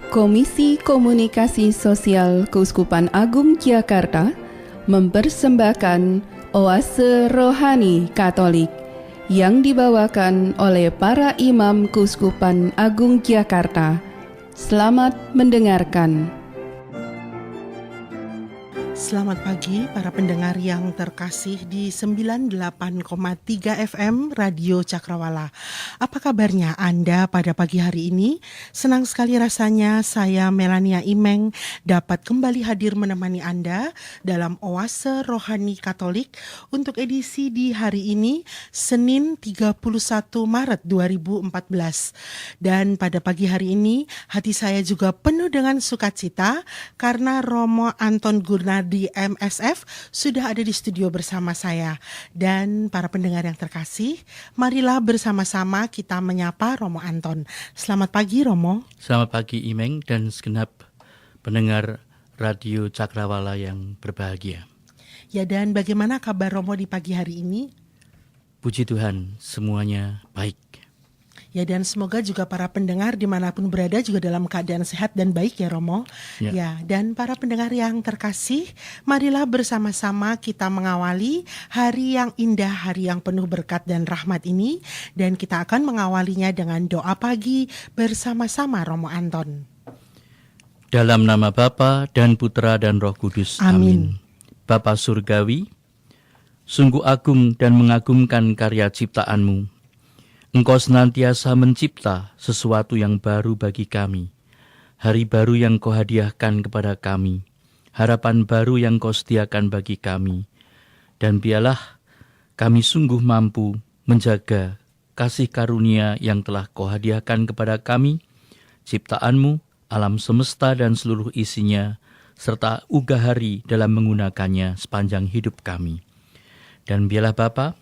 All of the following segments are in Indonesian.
Komisi Komunikasi Sosial Keuskupan Agung Jakarta mempersembahkan Oase Rohani Katolik yang dibawakan oleh para imam Keuskupan Agung Jakarta. Selamat mendengarkan. Selamat pagi para pendengar yang terkasih di 98,3 FM Radio Cakrawala. Apa kabarnya Anda pada pagi hari ini? Senang sekali rasanya saya Melania Imeng dapat kembali hadir menemani Anda dalam Oase Rohani Katolik untuk edisi di hari ini Senin 31 Maret 2014. Dan pada pagi hari ini hati saya juga penuh dengan sukacita karena Romo Anton Gurnadi di MSF sudah ada di studio bersama saya. Dan para pendengar yang terkasih, marilah bersama-sama kita menyapa Romo Anton. Selamat pagi Romo. Selamat pagi Imeng dan segenap pendengar Radio Cakrawala yang berbahagia. Ya, dan bagaimana kabar Romo di pagi hari ini? Puji Tuhan, semuanya baik. Ya, dan semoga juga para pendengar dimanapun berada juga dalam keadaan sehat dan baik ya Romo. Ya, dan para pendengar yang terkasih, marilah bersama-sama kita mengawali hari yang indah, hari yang penuh berkat dan rahmat ini. Dan kita akan mengawalinya dengan doa pagi bersama-sama Romo Anton. Dalam nama Bapa dan Putra dan Roh Kudus. Amin. Bapa Surgawi, sungguh agung dan mengagumkan karya ciptaan-Mu. Engkau senantiasa mencipta sesuatu yang baru bagi kami, hari baru yang Kau hadiahkan kepada kami, harapan baru yang Kau sediakan bagi kami, dan biarlah kami sungguh mampu menjaga kasih karunia yang telah Kau hadiahkan kepada kami, ciptaan-Mu, alam semesta dan seluruh isinya, serta ugah hari dalam menggunakannya sepanjang hidup kami. Dan biarlah Bapa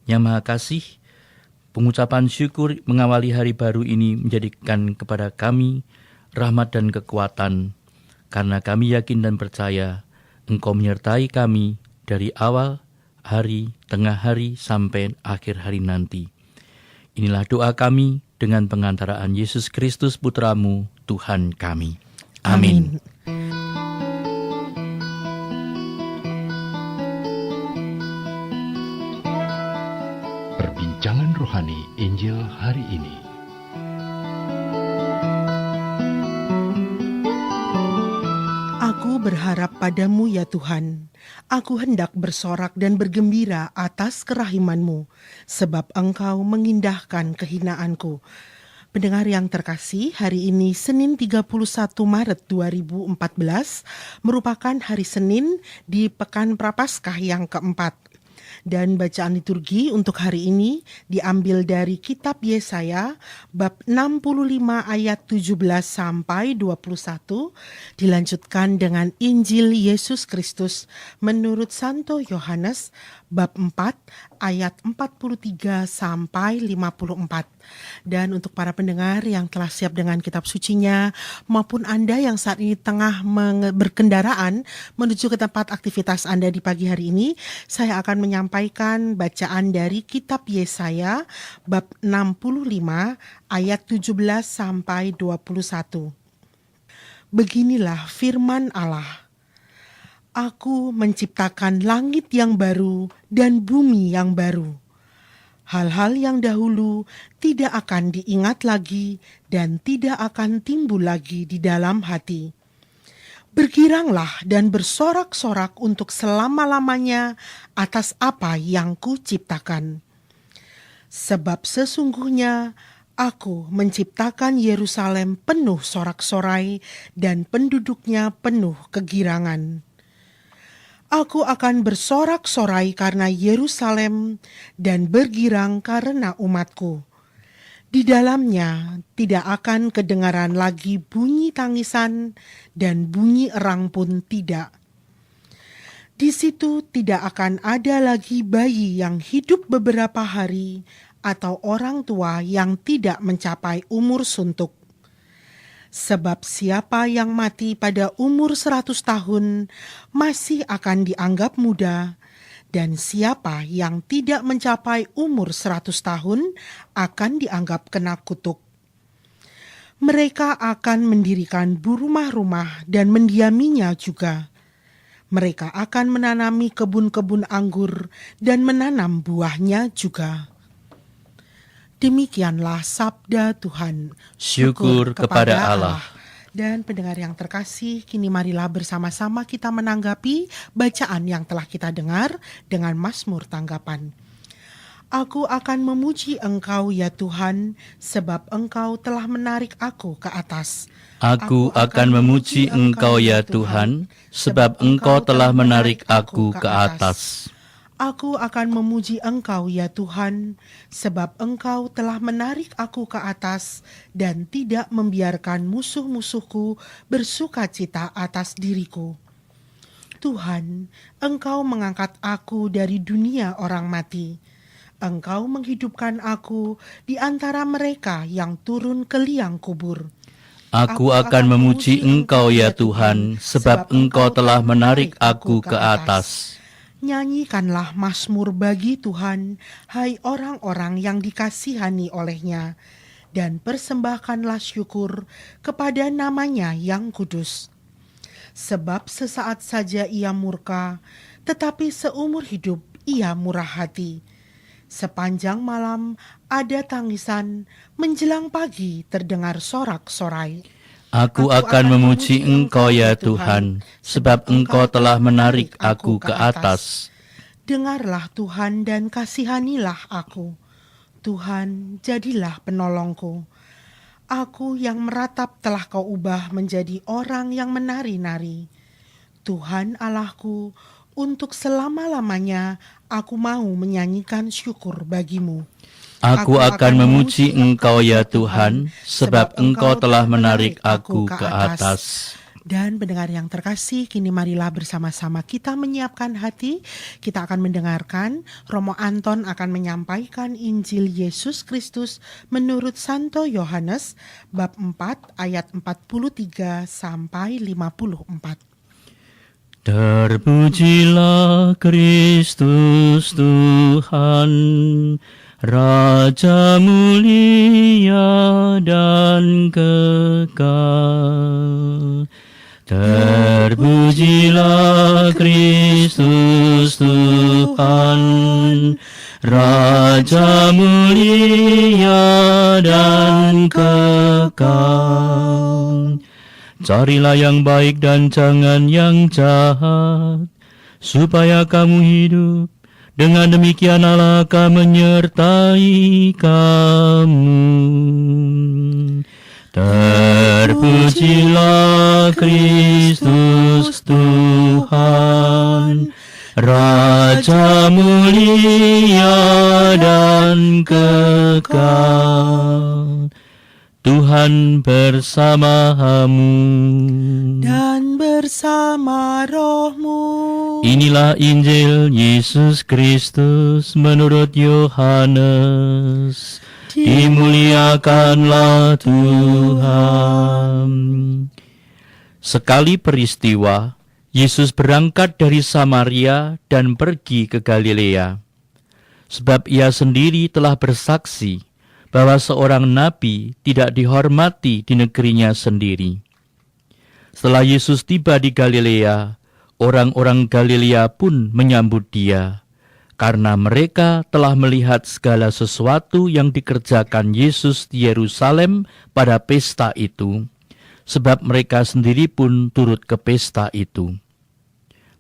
yang Maha Kasih, pengucapan syukur mengawali hari baru ini menjadikan kepada kami rahmat dan kekuatan, karena kami yakin dan percaya Engkau menyertai kami dari awal hari, tengah hari, sampai akhir hari nanti. Inilah doa kami dengan pengantaraan Yesus Kristus Putra-Mu, Tuhan kami. Amin. Perbincangan Rohani Injil hari ini. Aku berharap padamu ya Tuhan. Aku hendak bersorak dan bergembira atas kerahiman-Mu, sebab Engkau mengindahkan kehinaanku. Pendengar yang terkasih, hari ini Senin 31 Maret 2014 merupakan hari Senin di Pekan Prapaskah yang keempat. Dan bacaan liturgi untuk hari ini diambil dari kitab Yesaya bab 65 ayat 17 sampai 21, dilanjutkan dengan Injil Yesus Kristus menurut Santo Yohanes bab 4 ayat 43 sampai 54. Dan untuk para pendengar yang telah siap dengan kitab sucinya maupun Anda yang saat ini tengah berkendaraan menuju ke tempat aktivitas Anda di pagi hari ini, saya akan menyampaikan bacaan dari kitab Yesaya bab 65 ayat 17 sampai 21. Beginilah firman Allah. Aku menciptakan langit yang baru dan bumi yang baru. Hal-hal yang dahulu tidak akan diingat lagi dan tidak akan timbul lagi di dalam hati. Bergiranglah dan bersorak-sorak untuk selama-lamanya atas apa yang Kuciptakan. Sebab sesungguhnya Aku menciptakan Yerusalem penuh sorak-sorai dan penduduknya penuh kegirangan. Aku akan bersorak-sorai karena Yerusalem dan bergirang karena umatku. Di dalamnya tidak akan kedengaran lagi bunyi tangisan dan bunyi erang pun tidak. Di situ tidak akan ada lagi bayi yang hidup beberapa hari atau orang tua yang tidak mencapai umur suntuk. Sebab siapa yang mati pada umur 100 tahun masih akan dianggap muda, dan siapa yang tidak mencapai umur 100 tahun akan dianggap kena kutuk. Mereka akan mendirikan rumah-rumah dan mendiaminya juga. Mereka akan menanami kebun-kebun anggur dan menanam buahnya juga. Demikianlah sabda Tuhan. Syukur kepada Allah. Dan pendengar yang terkasih, kini marilah bersama-sama kita menanggapi bacaan yang telah kita dengar dengan Mazmur tanggapan. Aku akan memuji Engkau ya Tuhan, sebab Engkau telah menarik aku ke atas. Aku akan memuji Engkau ya Tuhan, sebab Engkau telah menarik aku ke atas. Aku akan memuji Engkau ya Tuhan, sebab Engkau telah menarik aku ke atas dan tidak membiarkan musuh-musuhku bersukacita atas diriku. Tuhan, Engkau mengangkat aku dari dunia orang mati. Engkau menghidupkan aku di antara mereka yang turun ke liang kubur. Aku akan memuji Engkau ya Tuhan, sebab Engkau telah menarik aku ke atas. Nyanyikanlah mazmur bagi Tuhan, hai orang-orang yang dikasihani oleh-Nya, dan persembahkanlah syukur kepada nama-Nya yang kudus. Sebab sesaat saja Ia murka, tetapi seumur hidup Ia murah hati. Sepanjang malam ada tangisan, menjelang pagi terdengar sorak-sorai. Aku akan memuji Engkau ya Tuhan, sebab Engkau telah menarik aku ke atas. Dengarlah Tuhan dan kasihanilah aku. Tuhan, jadilah penolongku. Aku yang meratap telah Kau ubah menjadi orang yang menari-nari. Tuhan Allahku, untuk selama-lamanya aku mau menyanyikan syukur bagi-Mu. Aku akan memuji Engkau ya Tuhan, sebab Engkau telah menarik aku ke atas. Dan pendengar yang terkasih, kini marilah bersama-sama kita menyiapkan hati. Kita akan mendengarkan Romo Anton akan menyampaikan Injil Yesus Kristus menurut Santo Yohanes bab 4 ayat 43 sampai 54. Terpujilah Kristus Tuhan, Raja mulia dan kekal. Terpujilah Kristus Tuhan, Raja mulia dan kekal. Carilah yang baik dan jangan yang jahat, supaya kamu hidup. Dengan demikian Allah akan menyertai kamu. Terpujilah Kristus Tuhan, Raja mulia dan kekal. Tuhan bersamamu dan bersama rohmu. Inilah Injil Yesus Kristus menurut Yohanes. Dimuliakanlah Tuhan. Sekali peristiwa, Yesus berangkat dari Samaria dan pergi ke Galilea. Sebab Ia sendiri telah bersaksi bahwa seorang nabi tidak dihormati di negerinya sendiri. Setelah Yesus tiba di Galilea, orang-orang Galilea pun menyambut Dia, karena mereka telah melihat segala sesuatu yang dikerjakan Yesus di Yerusalem pada pesta itu, sebab mereka sendiri pun turut ke pesta itu.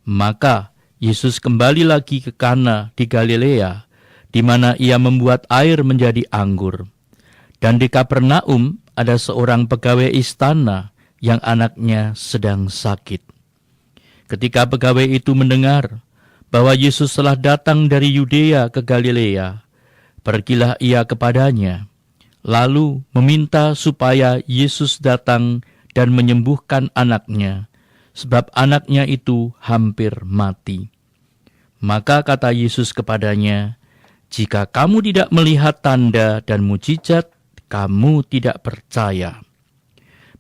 Maka Yesus kembali lagi ke Kana di Galilea, di mana Ia membuat air menjadi anggur. Dan di Kapernaum ada seorang pegawai istana yang anaknya sedang sakit. Ketika pegawai itu mendengar bahwa Yesus telah datang dari Yudea ke Galilea, pergilah ia kepadanya, lalu meminta supaya Yesus datang dan menyembuhkan anaknya, sebab anaknya itu hampir mati. Maka kata Yesus kepadanya, "Jika kamu tidak melihat tanda dan mujizat, kamu tidak percaya."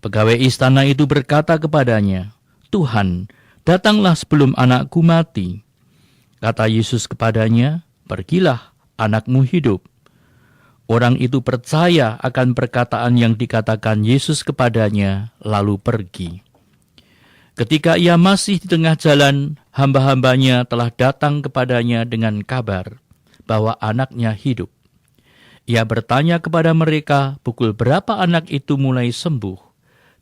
Pegawai istana itu berkata kepadanya, "Tuhan, datanglah sebelum anakku mati." Kata Yesus kepadanya, "Pergilah, anakmu hidup." Orang itu percaya akan perkataan yang dikatakan Yesus kepadanya, lalu pergi. Ketika ia masih di tengah jalan, hamba-hambanya telah datang kepadanya dengan kabar bahwa anaknya hidup. Ia bertanya kepada mereka, pukul berapa anak itu mulai sembuh?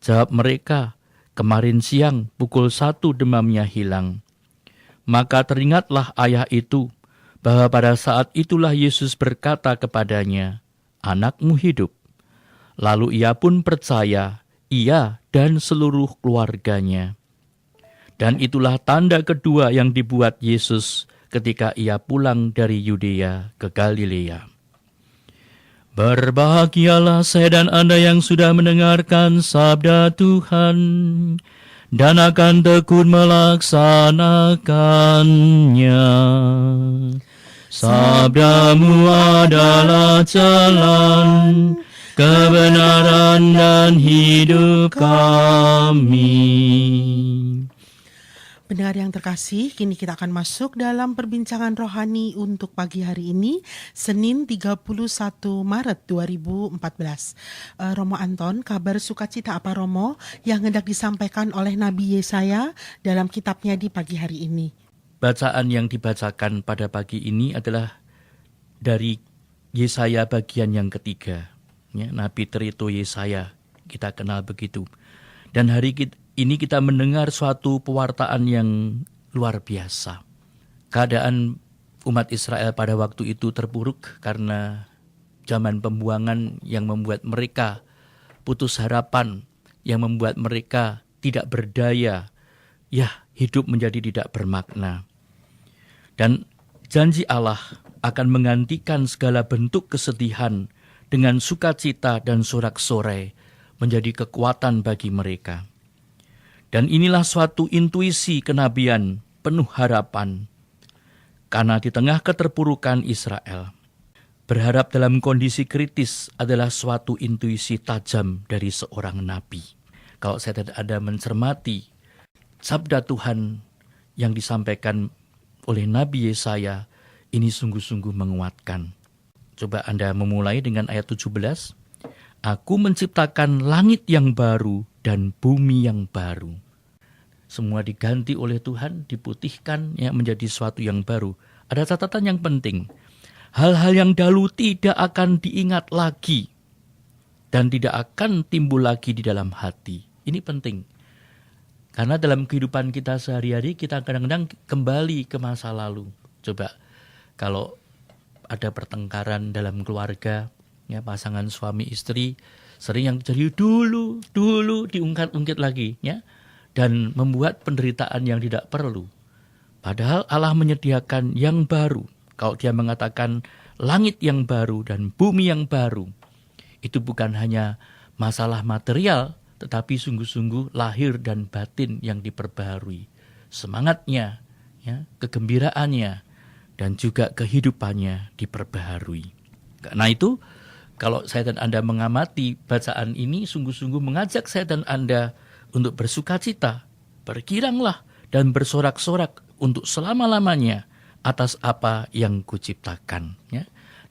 Jawab mereka, kemarin siang pukul 1 demamnya hilang. Maka teringatlah ayah itu, bahwa pada saat itulah Yesus berkata kepadanya, anakmu hidup. Lalu ia pun percaya, ia dan seluruh keluarganya. Dan itulah tanda kedua yang dibuat Yesus ketika ia pulang dari Yudea ke Galilea. Berbahagialah saya dan Anda yang sudah mendengarkan sabda Tuhan dan akan tekun melaksanakannya. Sabdamu adalah jalan, kebenaran dan hidup kami. Pendengar yang terkasih, kini kita akan masuk dalam perbincangan rohani untuk pagi hari ini, Senin 31 Maret 2014. Romo Anton, kabar sukacita apa Romo yang hendak disampaikan oleh Nabi Yesaya dalam kitabnya di pagi hari ini? Bacaan yang dibacakan pada pagi ini adalah dari Yesaya bagian yang ketiga. Ya, Nabi Terito Yesaya, kita kenal begitu. Dan hari ini kita mendengar suatu pewartaan yang luar biasa. Keadaan umat Israel pada waktu itu terpuruk karena zaman pembuangan yang membuat mereka putus harapan, yang membuat mereka tidak berdaya, hidup menjadi tidak bermakna. Dan janji Allah akan menggantikan segala bentuk kesedihan dengan sukacita dan sorak-sorai menjadi kekuatan bagi mereka. Dan inilah suatu intuisi kenabian penuh harapan. Karena di tengah keterpurukan Israel, berharap dalam kondisi kritis adalah suatu intuisi tajam dari seorang nabi. Kalau saya dan Anda mencermati sabda Tuhan yang disampaikan oleh Nabi Yesaya, ini sungguh-sungguh menguatkan. Coba Anda memulai dengan ayat 17. Aku menciptakan langit yang baru dan bumi yang baru. Semua diganti oleh Tuhan, diputihkan menjadi sesuatu yang baru. Ada catatan yang penting. Hal-hal yang dahulu tidak akan diingat lagi dan tidak akan timbul lagi di dalam hati. Ini penting. Karena dalam kehidupan kita sehari-hari kita kadang-kadang kembali ke masa lalu. Coba kalau ada pertengkaran dalam keluarga, pasangan suami istri sering yang terjadi dulu diungkit-ungkit lagi, dan membuat penderitaan yang tidak perlu. Padahal Allah menyediakan yang baru. Kalau dia mengatakan langit yang baru dan bumi yang baru, itu bukan hanya masalah material, tetapi sungguh-sungguh lahir dan batin yang diperbaharui. Semangatnya, kegembiraannya, dan juga kehidupannya diperbaharui. Karena itu, kalau saya dan Anda mengamati bacaan ini, sungguh-sungguh mengajak saya dan Anda untuk bersukacita, bergiranglah dan bersorak-sorak untuk selama-lamanya atas apa yang Kuciptakan.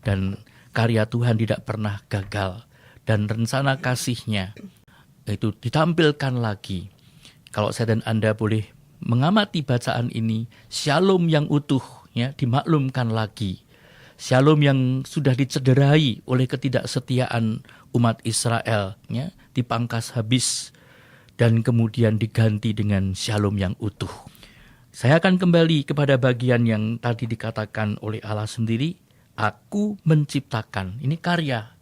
Dan karya Tuhan tidak pernah gagal, dan rencana kasih-Nya itu ditampilkan lagi. Kalau saya dan Anda boleh mengamati bacaan ini, shalom yang utuh dimaklumkan lagi. Shalom yang sudah dicederai oleh ketidaksetiaan umat Israel, dipangkas habis dan kemudian diganti dengan shalom yang utuh. Saya akan kembali kepada bagian yang tadi dikatakan oleh Allah sendiri, Aku menciptakan. Ini karya.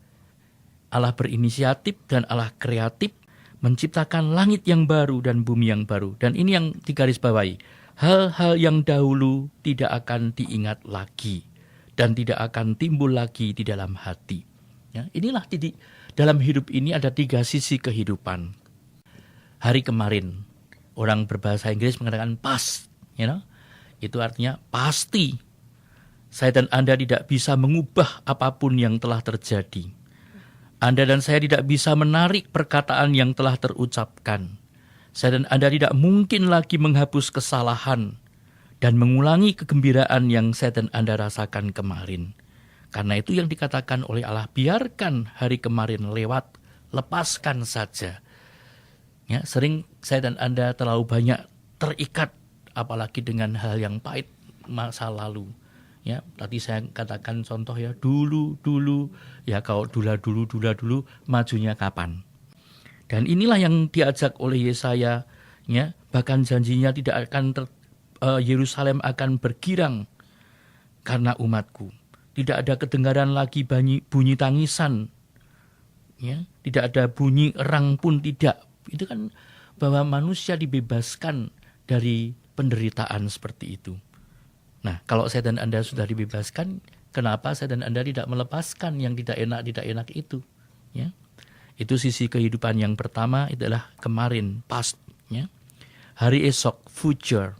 Allah berinisiatif dan Allah kreatif, menciptakan langit yang baru dan bumi yang baru. Dan ini yang digarisbawahi. Hal-hal yang dahulu tidak akan diingat lagi dan tidak akan timbul lagi di dalam hati. Inilah dalam hidup ini ada 3 sisi kehidupan. Hari kemarin orang berbahasa Inggris mengatakan past, itu artinya pasti. Saya dan Anda tidak bisa mengubah apapun yang telah terjadi. Anda dan saya tidak bisa menarik perkataan yang telah terucapkan. Saya dan Anda tidak mungkin lagi menghapus kesalahan dan mengulangi kegembiraan yang saya dan Anda rasakan kemarin. Karena itu yang dikatakan oleh Allah, biarkan hari kemarin lewat, lepaskan saja. Ya, sering saya dan Anda terlalu banyak terikat apalagi dengan hal yang pahit masa lalu. Ya, tadi saya katakan contoh ya, dulu ya, kalau dulu majunya kapan? Dan inilah yang diajak oleh Yesaya, ya, bahkan janjinya tidak akan Yerusalem akan bergirang karena umatku. Tidak ada kedengaran lagi bunyi tangisan, ya, tidak ada bunyi erang pun tidak. Itu kan bahwa manusia dibebaskan dari penderitaan seperti itu. Nah, kalau saya dan Anda sudah dibebaskan, kenapa saya dan Anda tidak melepaskan yang tidak enak itu? Ya, itu sisi kehidupan yang pertama, adalah kemarin, past, ya. Hari esok, future.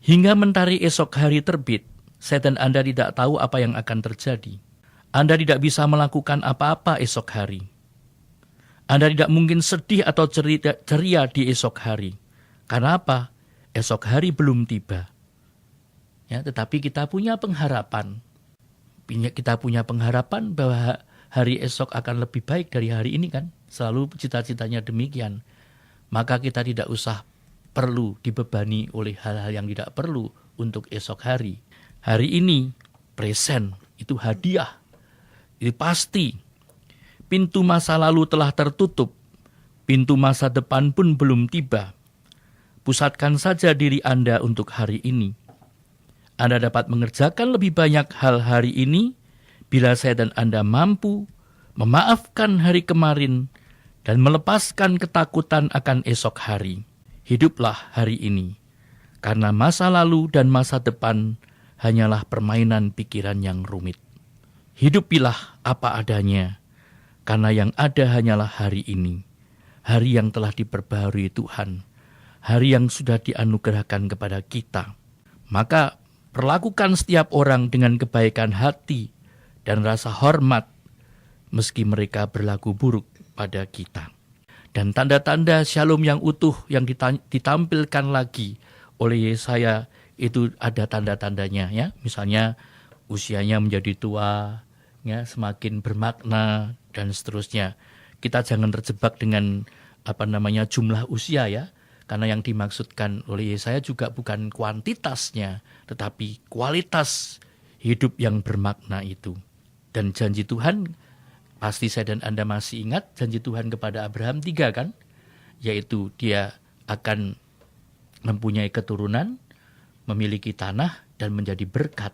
Hingga mentari esok hari terbit, saya dan Anda tidak tahu apa yang akan terjadi. Anda tidak bisa melakukan apa-apa esok hari. Anda tidak mungkin sedih atau ceria di esok hari. Karena apa? Esok hari belum tiba. Ya, tetapi kita punya pengharapan. Kita punya pengharapan bahwa hari esok akan lebih baik dari hari ini kan. Selalu cita-citanya demikian. Maka kita tidak usah perlu dibebani oleh hal-hal yang tidak perlu untuk esok hari. Hari ini, present, itu hadiah. Itu pasti. Pintu masa lalu telah tertutup. Pintu masa depan pun belum tiba. Pusatkan saja diri Anda untuk hari ini. Anda dapat mengerjakan lebih banyak hal hari ini bila saya dan Anda mampu memaafkan hari kemarin dan melepaskan ketakutan akan esok hari. Hiduplah hari ini, karena masa lalu dan masa depan hanyalah permainan pikiran yang rumit. Hidupilah apa adanya, karena yang ada hanyalah hari ini, hari yang telah diperbaharui Tuhan, hari yang sudah dianugerahkan kepada kita. Maka perlakukan setiap orang dengan kebaikan hati dan rasa hormat, meski mereka berlaku buruk pada kita. Dan tanda-tanda shalom yang utuh yang ditampilkan lagi oleh Yesaya, itu ada tanda-tandanya, ya. Misalnya usianya menjadi tua, ya, semakin bermakna dan seterusnya. Kita jangan terjebak dengan jumlah usia, ya. Karena yang dimaksudkan oleh Yesaya juga bukan kuantitasnya, tetapi kualitas hidup yang bermakna itu. Dan janji Tuhan, pasti saya dan Anda masih ingat janji Tuhan kepada Abraham 3 kan? Yaitu dia akan mempunyai keturunan, memiliki tanah, dan menjadi berkat.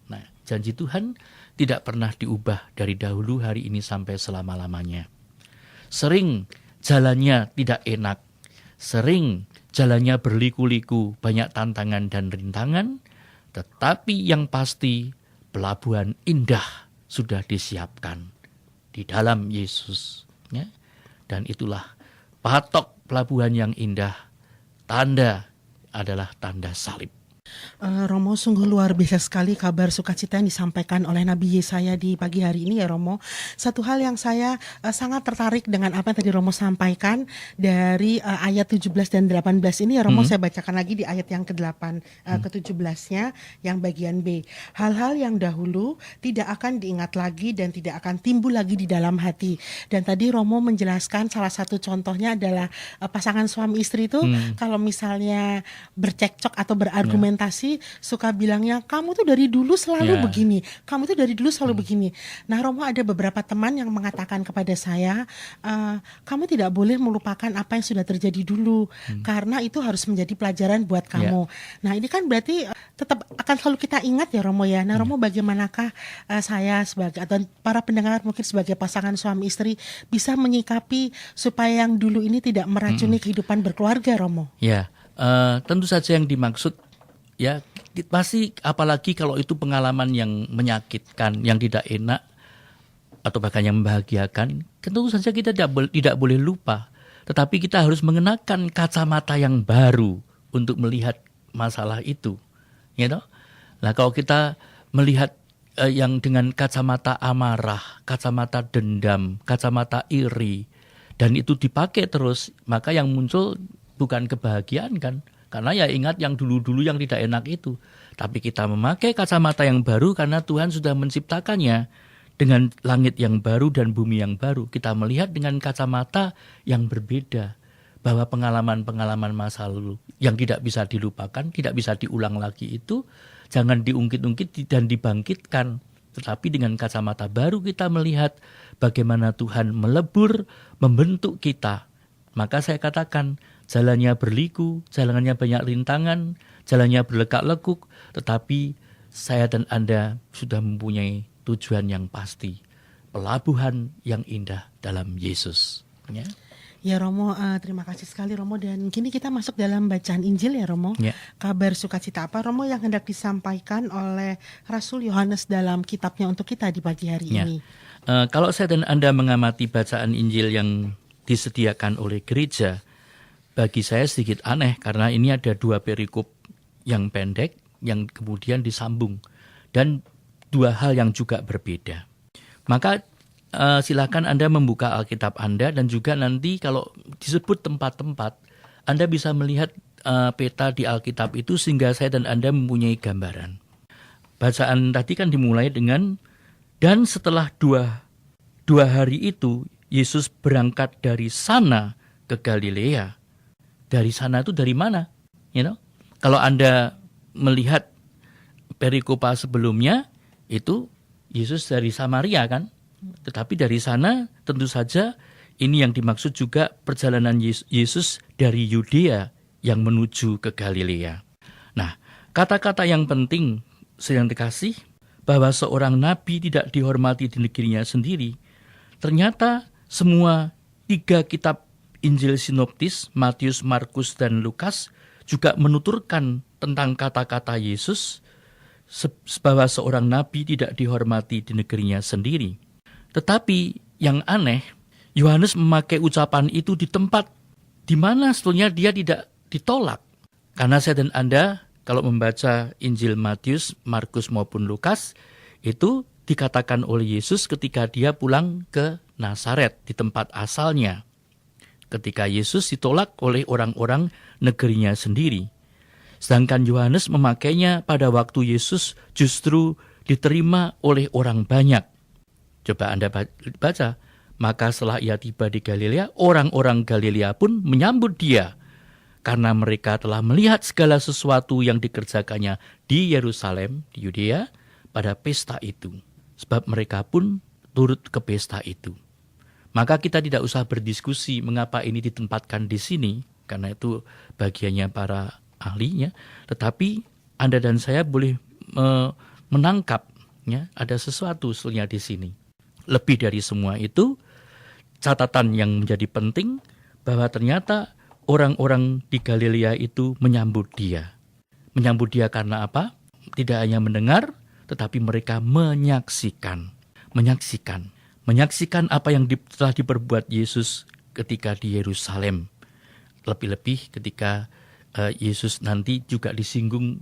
Nah, janji Tuhan tidak pernah diubah dari dahulu, hari ini sampai selama-lamanya. Sering jalannya tidak enak, sering jalannya berliku-liku, banyak tantangan dan rintangan, tetapi yang pasti pelabuhan indah sudah disiapkan di dalam Yesus. Ya? Dan itulah patok pelabuhan yang indah, tanda adalah tanda salib. Romo, sungguh luar biasa sekali kabar sukacita yang disampaikan oleh Nabi Yesaya di pagi hari ini ya Romo. Satu hal yang saya sangat tertarik dengan apa yang tadi Romo sampaikan dari ayat 17 dan 18 ini ya Romo, saya bacakan lagi di ayat yang ke-8 ke-17-nya yang bagian B. Hal-hal yang dahulu tidak akan diingat lagi dan tidak akan timbul lagi di dalam hati. Dan tadi Romo menjelaskan salah satu contohnya adalah pasangan suami istri itu kalau misalnya bercekcok atau berargumentasi suka bilangnya kamu tuh dari dulu selalu begini, kamu tuh dari dulu selalu begini. Nah Romo, ada beberapa teman yang mengatakan kepada saya, kamu tidak boleh melupakan apa yang sudah terjadi dulu, karena itu harus menjadi pelajaran buat kamu. Nah ini kan berarti tetap akan selalu kita ingat ya Romo ya. Nah Romo, bagaimanakah saya sebagai atau para pendengar mungkin sebagai pasangan suami istri bisa menyikapi supaya yang dulu ini tidak meracuni kehidupan berkeluarga, Romo? Ya, tentu saja yang dimaksud, ya, pasti apalagi kalau itu pengalaman yang menyakitkan, yang tidak enak, atau bahkan yang membahagiakan, tentu saja kita tidak boleh lupa. Tetapi kita harus mengenakan kacamata yang baru untuk melihat masalah itu. You know? Nah, kalau kita melihat yang dengan kacamata amarah, kacamata dendam, kacamata iri, dan itu dipakai terus, maka yang muncul bukan kebahagiaan kan? karena ya ingat yang dulu-dulu yang tidak enak itu. Tapi kita memakai kacamata yang baru karena Tuhan sudah menciptakannya dengan langit yang baru dan bumi yang baru. Kita melihat dengan kacamata yang berbeda, bahwa pengalaman-pengalaman masa lalu yang tidak bisa dilupakan, tidak bisa diulang lagi itu jangan diungkit-ungkit dan dibangkitkan. Tetapi dengan kacamata baru kita melihat bagaimana Tuhan melebur, membentuk kita. Maka saya katakan, jalannya berliku, jalannya banyak rintangan, jalannya berlekak-lekuk, tetapi saya dan Anda sudah mempunyai tujuan yang pasti, pelabuhan yang indah dalam Yesus. Ya. Ya Romo, terima kasih sekali Romo. Dan kini kita masuk dalam bacaan Injil ya Romo. Ya. Kabar sukacita apa Romo yang hendak disampaikan oleh Rasul Yohanes dalam kitabnya untuk kita di pagi hari ini? Kalau saya dan Anda mengamati bacaan Injil yang disediakan oleh gereja, bagi saya sedikit aneh karena ini ada 2 perikop yang pendek yang kemudian disambung dan 2 hal yang juga berbeda. Maka silakan Anda membuka Alkitab Anda dan juga nanti kalau disebut tempat-tempat, Anda bisa melihat peta di Alkitab itu sehingga saya dan Anda mempunyai gambaran. Bacaan tadi kan dimulai dengan, dan setelah dua hari itu Yesus berangkat dari sana ke Galilea. Dari sana itu dari mana? Kalau Anda melihat perikopa sebelumnya, itu Yesus dari Samaria kan? Tetapi dari sana tentu saja ini yang dimaksud juga perjalanan Yesus dari Yudea yang menuju ke Galilea. Nah, kata-kata yang penting sedang dikasih bahwa seorang nabi tidak dihormati di negerinya sendiri. Ternyata semua 3 kitab Injil sinoptis, Matius, Markus, dan Lukas juga menuturkan tentang kata-kata Yesus bahwa seorang nabi tidak dihormati di negerinya sendiri. Tetapi yang aneh, Yohanes memakai ucapan itu di tempat di mana sebetulnya dia tidak ditolak. Karena saya dan Anda kalau membaca Injil Matius, Markus maupun Lukas, itu dikatakan oleh Yesus ketika dia pulang ke Nazaret di tempat asalnya. Ketika Yesus ditolak oleh orang-orang negerinya sendiri. Sedangkan Yohanes memakainya pada waktu Yesus justru diterima oleh orang banyak. Coba Anda baca, maka setelah ia tiba di Galilea, orang-orang Galilea pun menyambut dia. Karena mereka telah melihat segala sesuatu yang dikerjakannya di Yerusalem, di Yudea, pada pesta itu. Sebab mereka pun turut ke pesta itu. Maka kita tidak usah berdiskusi mengapa ini ditempatkan di sini, karena itu bagiannya para ahlinya. Tetapi Anda dan saya boleh menangkap, ya, ada sesuatu sebetulnya di sini. Lebih dari semua itu, catatan yang menjadi penting bahwa ternyata orang-orang di Galilea itu menyambut dia. Menyambut dia karena apa? Tidak hanya mendengar, tetapi mereka menyaksikan. Menyaksikan apa yang telah diperbuat Yesus ketika di Yerusalem. Lebih-lebih ketika Yesus nanti juga disinggung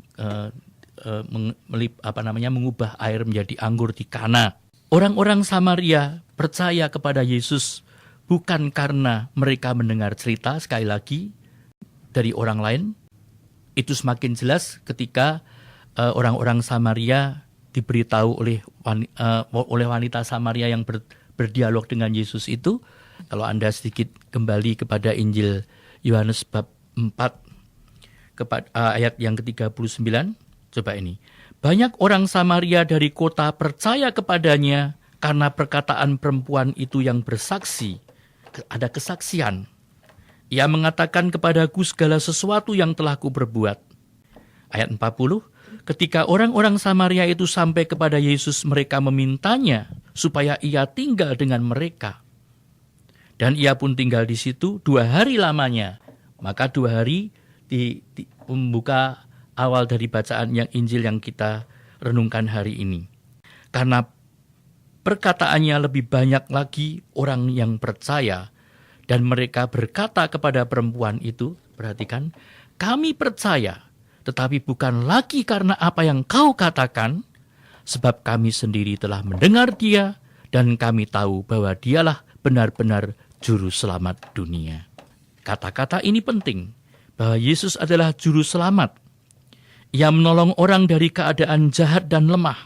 mengubah air menjadi anggur di Kana. Orang-orang Samaria percaya kepada Yesus bukan karena mereka mendengar cerita sekali lagi dari orang lain. Itu semakin jelas ketika orang-orang Samaria diberitahu oleh wanita Samaria yang berdialog dengan Yesus itu. Kalau Anda sedikit kembali kepada Injil Yohanes bab 4 ayat yang ke-39, coba ini. Banyak orang Samaria dari kota percaya kepadanya karena perkataan perempuan itu yang bersaksi. Ada kesaksian. Ia mengatakan kepadaku segala sesuatu yang telah kuperbuat. Ayat 40, ketika orang-orang Samaria itu sampai kepada Yesus, mereka memintanya supaya ia tinggal dengan mereka. Dan ia pun tinggal di situ 2 hari lamanya. Maka 2 hari membuka awal dari bacaan yang Injil yang kita renungkan hari ini. Karena perkataannya lebih banyak lagi orang yang percaya dan mereka berkata kepada perempuan itu, perhatikan, kami percaya, tetapi bukan lagi karena apa yang kau katakan, sebab kami sendiri telah mendengar dia dan kami tahu bahwa dialah benar-benar juru selamat dunia. Kata-kata ini penting. bahwa Yesus adalah juru selamat. Ia menolong orang dari keadaan jahat dan lemah.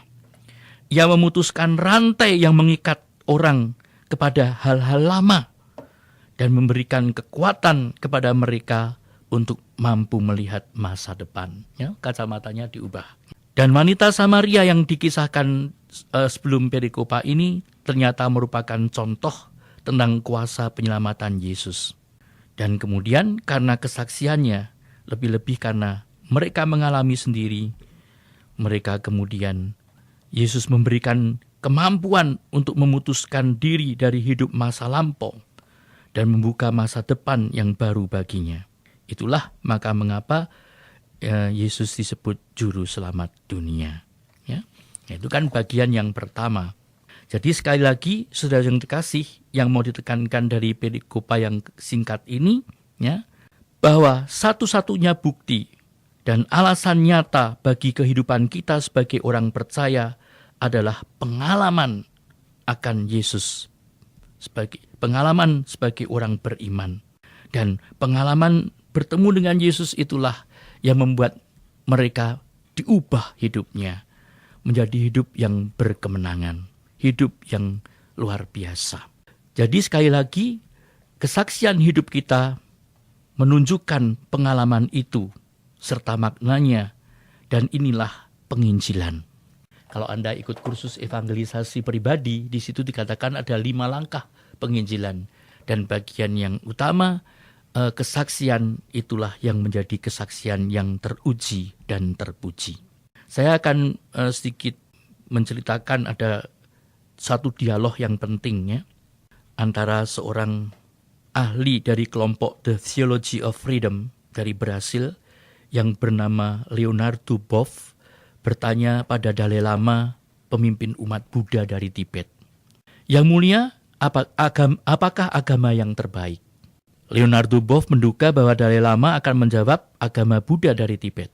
Ia memutuskan rantai yang mengikat orang kepada hal-hal lama dan memberikan kekuatan kepada mereka untuk mampu melihat masa depan. Ya, kacamatanya diubah. Dan wanita Samaria yang dikisahkan sebelum perikopa ini ternyata merupakan contoh tentang kuasa penyelamatan Yesus. Dan kemudian karena kesaksiannya, lebih-lebih karena mereka mengalami sendiri, mereka kemudian Yesus memberikan kemampuan untuk memutuskan diri dari hidup masa lampau dan membuka masa depan yang baru baginya. Itulah maka mengapa Yesus disebut juru selamat dunia. Ya, itu kan bagian yang pertama. Jadi sekali lagi, saudara yang terkasih, yang mau ditekankan dari perikopa yang singkat ini, ya, bahwa satu-satunya bukti dan alasan nyata bagi kehidupan kita sebagai orang percaya adalah pengalaman akan Yesus, pengalaman sebagai orang beriman. Dan pengalaman bertemu dengan Yesus itulah yang membuat mereka diubah hidupnya menjadi hidup yang berkemenangan, hidup yang luar biasa. Jadi sekali lagi, kesaksian hidup kita menunjukkan pengalaman itu serta maknanya, dan inilah penginjilan. Kalau Anda ikut kursus evangelisasi pribadi, di situ dikatakan ada 5 langkah penginjilan. Dan bagian yang utama, kesaksian itulah yang menjadi kesaksian yang teruji dan terpuji. Saya akan sedikit menceritakan ada satu dialog yang penting, ya, antara seorang ahli dari kelompok The Theology of Freedom dari Brasil yang bernama Leonardo Boff bertanya pada Dalai Lama, pemimpin umat Buddha dari Tibet. Yang mulia, apakah agama yang terbaik? Leonardo Boff menduga bahwa Dalai Lama akan menjawab agama Buddha dari Tibet.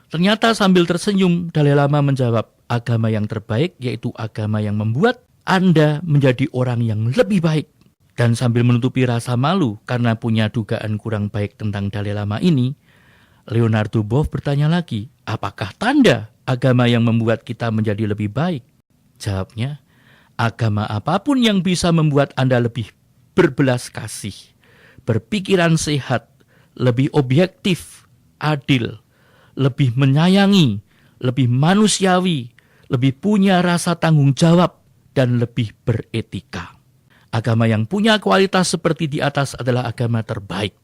Ternyata sambil tersenyum, Dalai Lama menjawab, agama yang terbaik yaitu agama yang membuat Anda menjadi orang yang lebih baik. Dan sambil menutupi rasa malu karena punya dugaan kurang baik tentang Dalai Lama ini, Leonardo Boff bertanya lagi, apakah tanda agama yang membuat kita menjadi lebih baik? Jawabnya, agama apapun yang bisa membuat Anda lebih berbelas kasih, berpikiran sehat, lebih objektif, adil, lebih menyayangi, lebih manusiawi, lebih punya rasa tanggung jawab, dan lebih beretika. Agama yang punya kualitas seperti di atas adalah agama terbaik.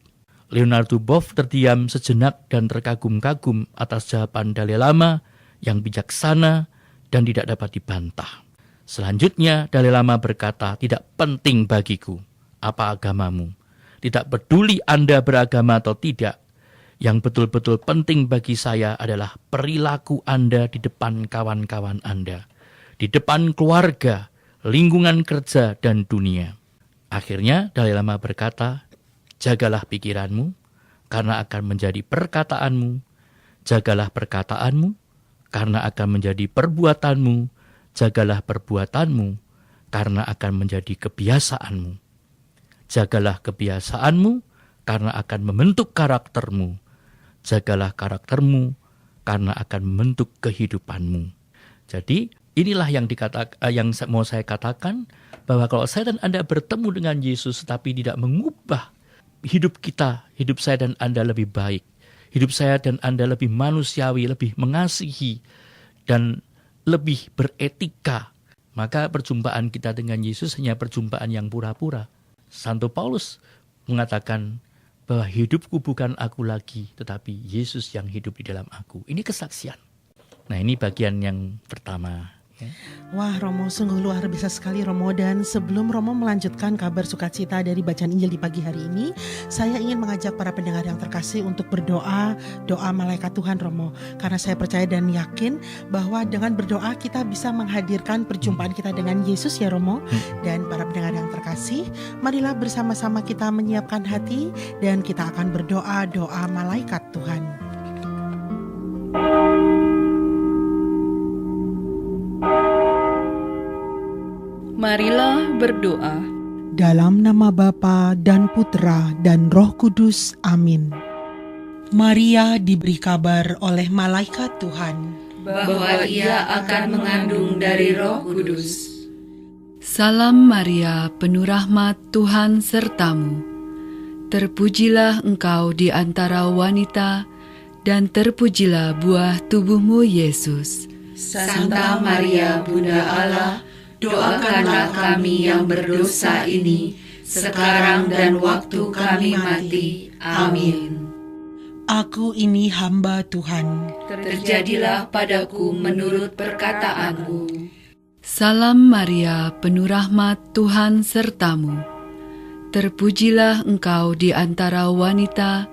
Leonardo Boff terdiam sejenak dan terkagum-kagum atas jawaban Dalai Lama yang bijaksana dan tidak dapat dibantah. Selanjutnya Dalai Lama berkata, tidak penting bagiku apa agamamu. Tidak peduli Anda beragama atau tidak. Yang betul-betul penting bagi saya adalah perilaku Anda di depan kawan-kawan Anda, di depan keluarga, lingkungan kerja, dan dunia. Akhirnya Dalai Lama berkata, jagalah pikiranmu, karena akan menjadi perkataanmu. Jagalah perkataanmu, karena akan menjadi perbuatanmu. Jagalah perbuatanmu, karena akan menjadi kebiasaanmu. Jagalah kebiasaanmu, karena akan membentuk karaktermu. Jagalah karaktermu, karena akan membentuk kehidupanmu. Jadi inilah yang mau saya katakan, bahwa kalau saya dan Anda bertemu dengan Yesus tapi tidak mengubah hidup kita, hidup saya dan Anda lebih baik, hidup saya dan Anda lebih manusiawi, lebih mengasihi, dan lebih beretika, maka perjumpaan kita dengan Yesus hanya perjumpaan yang pura-pura. Santo Paulus mengatakan bahwa hidupku bukan aku lagi, tetapi Yesus yang hidup di dalam aku. Ini kesaksian. Nah, ini bagian yang pertama. Wah, Romo, sungguh luar biasa sekali, Romo. Dan sebelum Romo melanjutkan kabar sukacita dari bacaan Injil di pagi hari ini, saya ingin mengajak para pendengar yang terkasih untuk berdoa, doa malaikat Tuhan, Romo. Karena saya percaya dan yakin bahwa dengan berdoa kita bisa menghadirkan perjumpaan kita dengan Yesus, ya Romo. Dan para pendengar yang terkasih, marilah bersama-sama kita menyiapkan hati dan kita akan berdoa, doa malaikat Tuhan. Marilah berdoa. Dalam nama Bapa dan Putra dan Roh Kudus. Amin. Maria diberi kabar oleh malaikat Tuhan bahwa ia akan mengandung dari Roh Kudus. Salam Maria, penuh rahmat, Tuhan sertamu. Terpujilah engkau di antara wanita, dan terpujilah buah tubuhmu, Yesus. Santa Maria, Bunda Allah, doakanlah kami yang berdosa ini, sekarang dan waktu kami mati. Amin. Aku ini hamba Tuhan. Terjadilah padaku menurut perkataanmu. Salam Maria, penuh rahmat, Tuhan sertamu. Terpujilah engkau di antara wanita,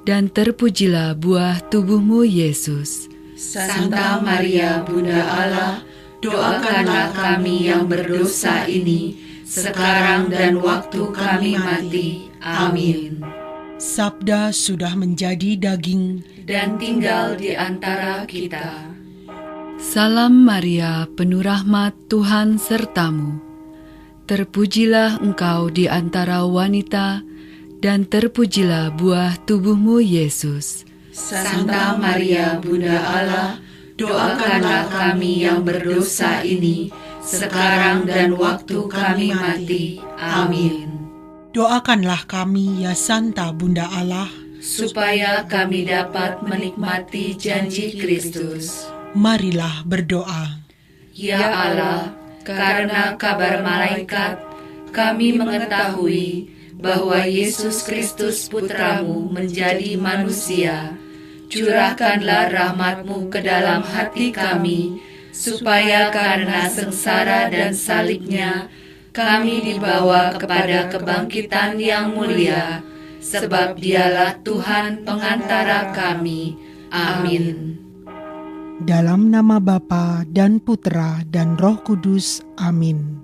dan terpujilah buah tubuhmu, Yesus. Santa Maria, Bunda Allah, doakanlah kami yang berdosa ini, sekarang dan waktu kami mati. Amin. Sabda sudah menjadi daging Dan tinggal di antara kita. Salam Maria, penuh rahmat, Tuhan sertamu. Terpujilah engkau di antara wanita, dan terpujilah buah tubuhmu, Yesus. Santa Maria, Bunda Allah, doakanlah kami yang berdosa ini, sekarang dan waktu kami mati. Amin. Doakanlah kami, ya Santa Bunda Allah, Supaya kami dapat menikmati janji Kristus. marilah berdoa. Ya Allah, karena kabar malaikat, kami mengetahui bahwa Yesus Kristus Putramu menjadi manusia. Curahkanlah rahmat-Mu ke dalam hati kami, supaya karena sengsara dan salibnya, kami dibawa kepada kebangkitan yang mulia, sebab Dialah Tuhan pengantara kami. Amin. Dalam nama Bapa dan Putra dan Roh Kudus. Amin.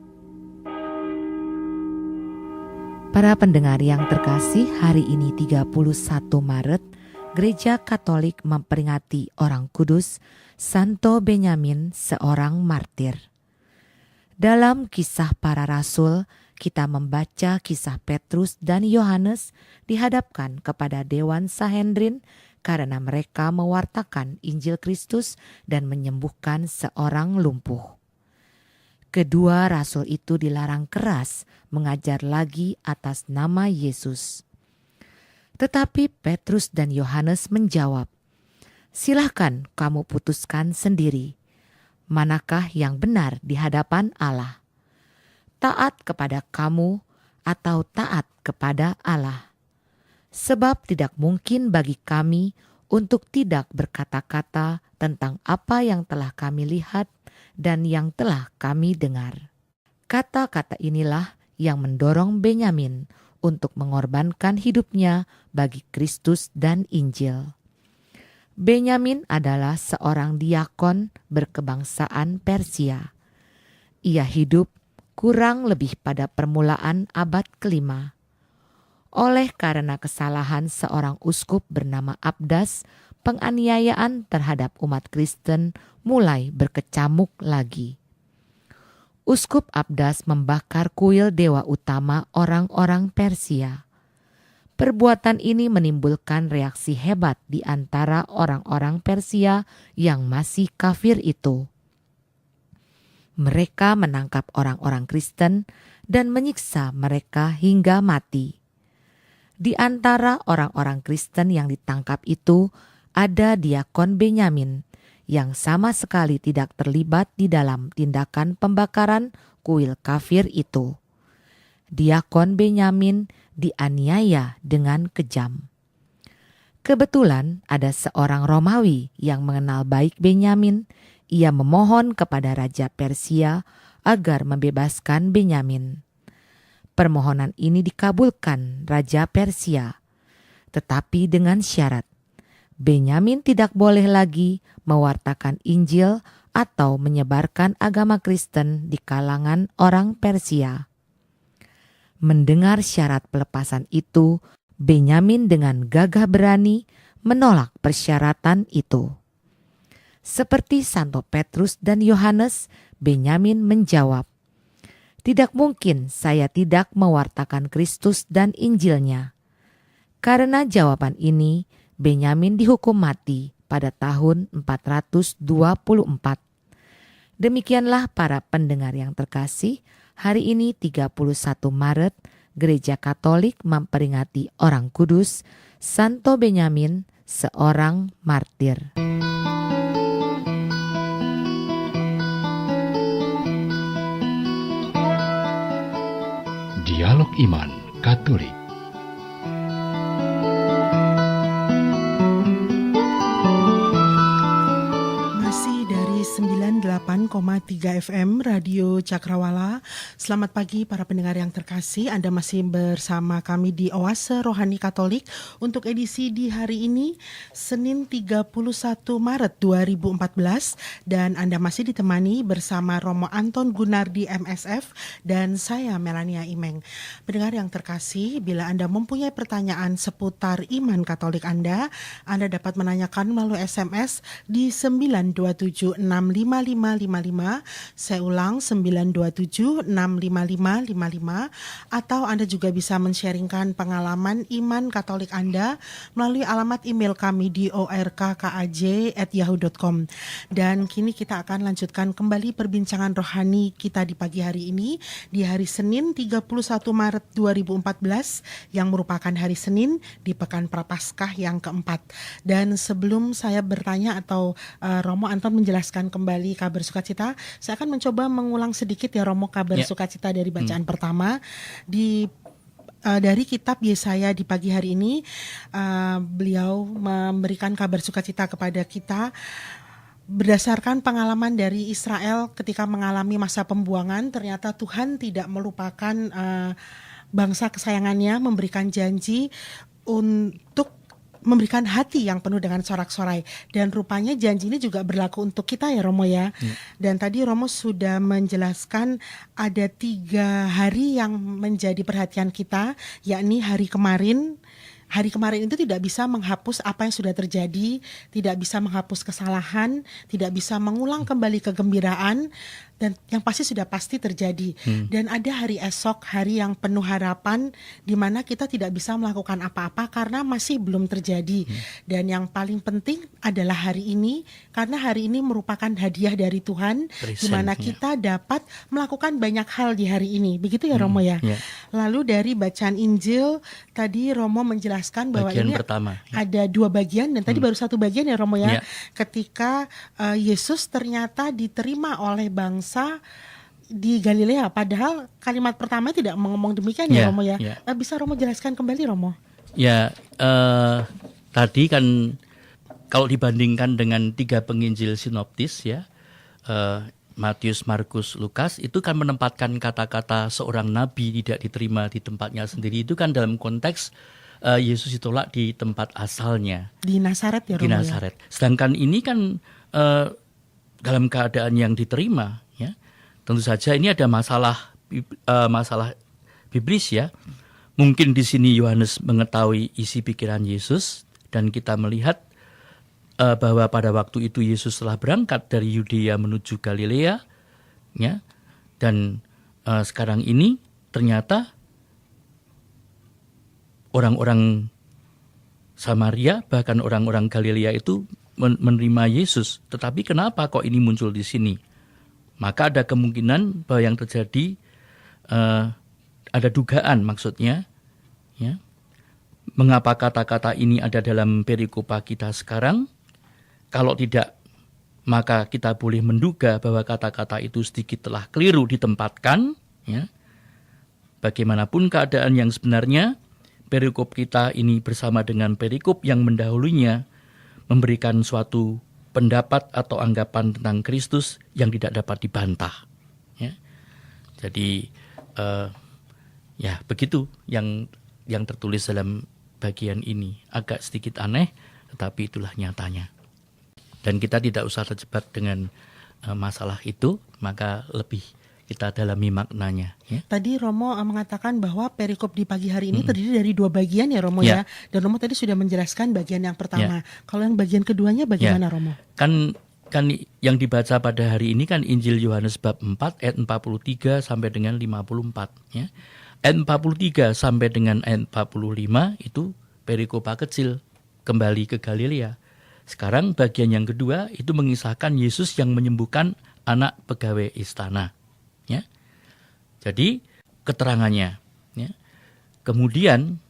Para pendengar yang terkasih, hari ini 31 Maret, Gereja Katolik memperingati orang kudus Santo Benyamin, seorang martir. Dalam Kisah Para Rasul, kita membaca kisah Petrus dan Yohanes dihadapkan kepada Dewan Sanhedrin karena mereka mewartakan Injil Kristus dan menyembuhkan seorang lumpuh. Kedua rasul itu dilarang keras mengajar lagi atas nama Yesus. Tetapi Petrus dan Yohanes menjawab, "Silahkan kamu putuskan sendiri. Manakah yang benar di hadapan Allah? Taat kepada kamu atau taat kepada Allah? Sebab tidak mungkin bagi kami untuk tidak berkata-kata tentang apa yang telah kami lihat dan yang telah kami dengar." Kata-kata inilah yang mendorong Benyamin untuk mengorbankan hidupnya bagi Kristus dan Injil. Benyamin adalah seorang diakon berkebangsaan Persia. Ia hidup kurang lebih pada permulaan abad ke-5. Oleh karena kesalahan seorang uskup bernama Abdas, penganiayaan terhadap umat Kristen mulai berkecamuk lagi. Uskup Abdas membakar kuil dewa utama orang-orang Persia. Perbuatan ini menimbulkan reaksi hebat di antara orang-orang Persia yang masih kafir itu. Mereka menangkap orang-orang Kristen dan menyiksa mereka hingga mati. Di antara orang-orang Kristen yang ditangkap itu ada diakon Benyamin yang sama sekali tidak terlibat di dalam tindakan pembakaran kuil kafir itu. Diakon Benyamin dianiaya dengan kejam. Kebetulan ada seorang Romawi yang mengenal baik Benyamin. Ia memohon kepada Raja Persia agar membebaskan Benyamin. Permohonan ini dikabulkan Raja Persia, tetapi dengan syarat Benyamin tidak boleh lagi mewartakan Injil atau menyebarkan agama Kristen di kalangan orang Persia. Mendengar syarat pelepasan itu, Benyamin dengan gagah berani menolak persyaratan itu. Seperti Santo Petrus dan Yohanes, Benyamin menjawab, "Tidak mungkin saya tidak mewartakan Kristus dan Injilnya." Karena jawaban ini, Benyamin dihukum mati pada tahun 424. Demikianlah para pendengar yang terkasih, hari ini 31 Maret, Gereja Katolik memperingati orang kudus, Santo Benyamin, seorang martir. Dialog Iman Katolik. Masih dari 98,3 FM Radio Cakrawala. Selamat pagi para pendengar yang terkasih. Anda masih bersama kami di Oase Rohani Katolik untuk edisi di hari ini, Senin 31 Maret 2014. Dan Anda masih ditemani bersama Romo Anton Gunardi MSF dan saya Melania Imeng. Pendengar yang terkasih, bila Anda mempunyai pertanyaan seputar iman Katolik Anda dapat menanyakan melalui SMS di 927655555. Saya ulang 927655555, atau Anda juga bisa men-sharingkan pengalaman iman Katolik Anda melalui alamat email kami di orkkaj@yahoo.com. Dan kini kita akan lanjutkan kembali perbincangan rohani kita di pagi hari ini, di hari Senin 31 Maret 2014 yang merupakan hari Senin di Pekan Prapaskah yang keempat. Dan sebelum saya bertanya atau Romo Anton menjelaskan kembali kabar sukacita, saya akan mencoba mengulang sedikit ya Romo kabar sukacita dari bacaan pertama dari kitab Yesaya di pagi hari ini. Beliau memberikan kabar sukacita kepada kita berdasarkan pengalaman dari Israel ketika mengalami masa pembuangan. Ternyata Tuhan tidak melupakan bangsa kesayangannya, memberikan janji untuk memberikan hati yang penuh dengan sorak-sorai. Dan rupanya janji ini juga berlaku untuk kita ya Romo ya. Dan tadi Romo sudah menjelaskan ada 3 hari yang menjadi perhatian kita, yakni hari kemarin. Hari kemarin itu tidak bisa menghapus apa yang sudah terjadi, tidak bisa menghapus kesalahan, tidak bisa mengulang kembali kegembiraan, dan yang pasti terjadi. Dan ada hari esok, hari yang penuh harapan, di mana kita tidak bisa melakukan apa-apa karena masih belum terjadi. Dan yang paling penting adalah hari ini, karena hari ini merupakan hadiah dari Tuhan, di mana kita dapat melakukan banyak hal di hari ini. Begitu ya Romo ya. Lalu dari bacaan Injil tadi Romo menjelaskan bahwa bagian ini pertama ada 2 bagian, dan tadi baru 1 bagian ya Romo ya. Ketika Yesus ternyata diterima oleh bangsa di Galilea, padahal kalimat pertama tidak ngomong demikian ya Romo ya. Bisa Romo jelaskan kembali Romo? Ya, tadi kan kalau dibandingkan dengan 3 penginjil sinoptis ya, Matius, Markus, Lukas, itu kan menempatkan kata-kata seorang nabi tidak diterima di tempatnya sendiri, itu kan dalam konteks Yesus ditolak di tempat asalnya, di Nazaret ya Romo. Di Nazaret. Sedangkan ini kan dalam keadaan yang diterima ya. Tentu saja ini ada masalah biblis ya. Mungkin di sini Yohanes mengetahui isi pikiran Yesus, dan kita melihat bahwa pada waktu itu Yesus telah berangkat dari Yudea menuju Galilea ya. Dan sekarang ini ternyata orang-orang Samaria, bahkan orang-orang Galilea itu menerima Yesus. Tetapi kenapa kok ini muncul di sini? Maka ada kemungkinan bahwa yang terjadi ada dugaan maksudnya ya. Mengapa kata-kata ini ada dalam perikopa kita sekarang? Kalau tidak, maka kita boleh menduga bahwa kata-kata itu sedikit telah keliru ditempatkan ya. Bagaimanapun keadaan yang sebenarnya, perikop kita ini bersama dengan perikop yang mendahulunya memberikan suatu pendapat atau anggapan tentang Kristus yang tidak dapat dibantah. Ya. Jadi ya begitu yang tertulis dalam bagian ini. Agak sedikit aneh, tetapi itulah nyatanya. Dan kita tidak usah terjebak dengan masalah itu, maka lebih kita dalami maknanya. Ya. Tadi Romo mengatakan bahwa perikop di pagi hari ini terdiri dari 2 bagian ya Romo ya. Dan Romo tadi sudah menjelaskan bagian yang pertama. Kalau yang bagian keduanya bagaimana Romo? Kan yang dibaca pada hari ini kan Injil Yohanes bab 4 ayat 43 sampai dengan 54. Ya. Ayat 43 sampai dengan ayat 45 itu perikopa kecil. kembali ke Galilea. Sekarang bagian yang kedua itu mengisahkan Yesus yang menyembuhkan anak pegawai istana. Ya. Jadi keterangannya. Ya. Kemudian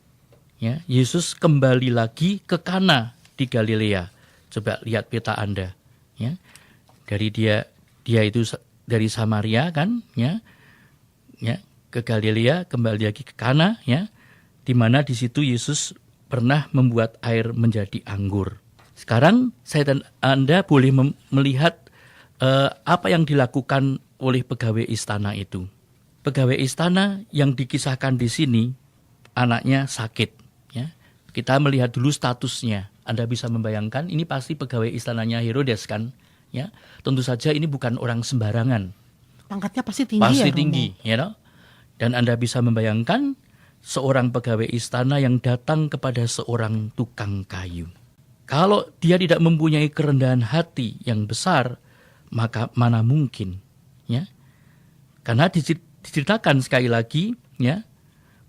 ya, Yesus kembali lagi ke Kana di Galilea. Coba lihat peta Anda. Ya. Dari dia itu dari Samaria kan, ya, ke Galilea, kembali lagi ke Kana, ya, di mana di situ Yesus pernah membuat air menjadi anggur. Sekarang saya dan Anda boleh melihat apa yang dilakukan oleh pegawai istana itu. Pegawai istana yang dikisahkan di sini anaknya sakit. Ya. Kita melihat dulu statusnya. Anda bisa membayangkan ini pasti pegawai istananya Herodes kan? Ya. Tentu saja ini bukan orang sembarangan. Pangkatnya pasti tinggi pasti ya, tinggi, you know? Dan Anda bisa membayangkan seorang pegawai istana yang datang kepada seorang tukang kayu. Kalau dia tidak mempunyai kerendahan hati yang besar, maka mana mungkin, ya? Karena diceritakan sekali lagi, ya,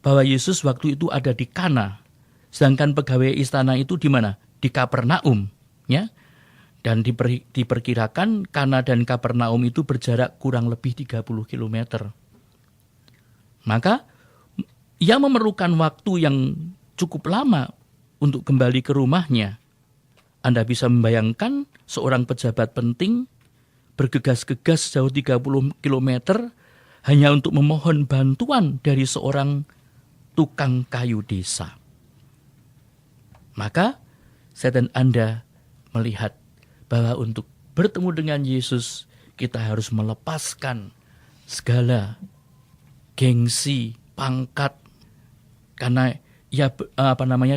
bahwa Yesus waktu itu ada di Kana, sedangkan pegawai istana itu di mana? Di Kapernaum, ya. Dan diperkirakan Kana dan Kapernaum itu berjarak kurang lebih 30 km. Maka ia memerlukan waktu yang cukup lama untuk kembali ke rumahnya. Anda bisa membayangkan seorang pejabat penting bergegas-gegas jauh 30 km hanya untuk memohon bantuan dari seorang tukang kayu desa. Maka saya dan Anda melihat bahwa untuk bertemu dengan Yesus kita harus melepaskan segala gengsi, pangkat, karena ia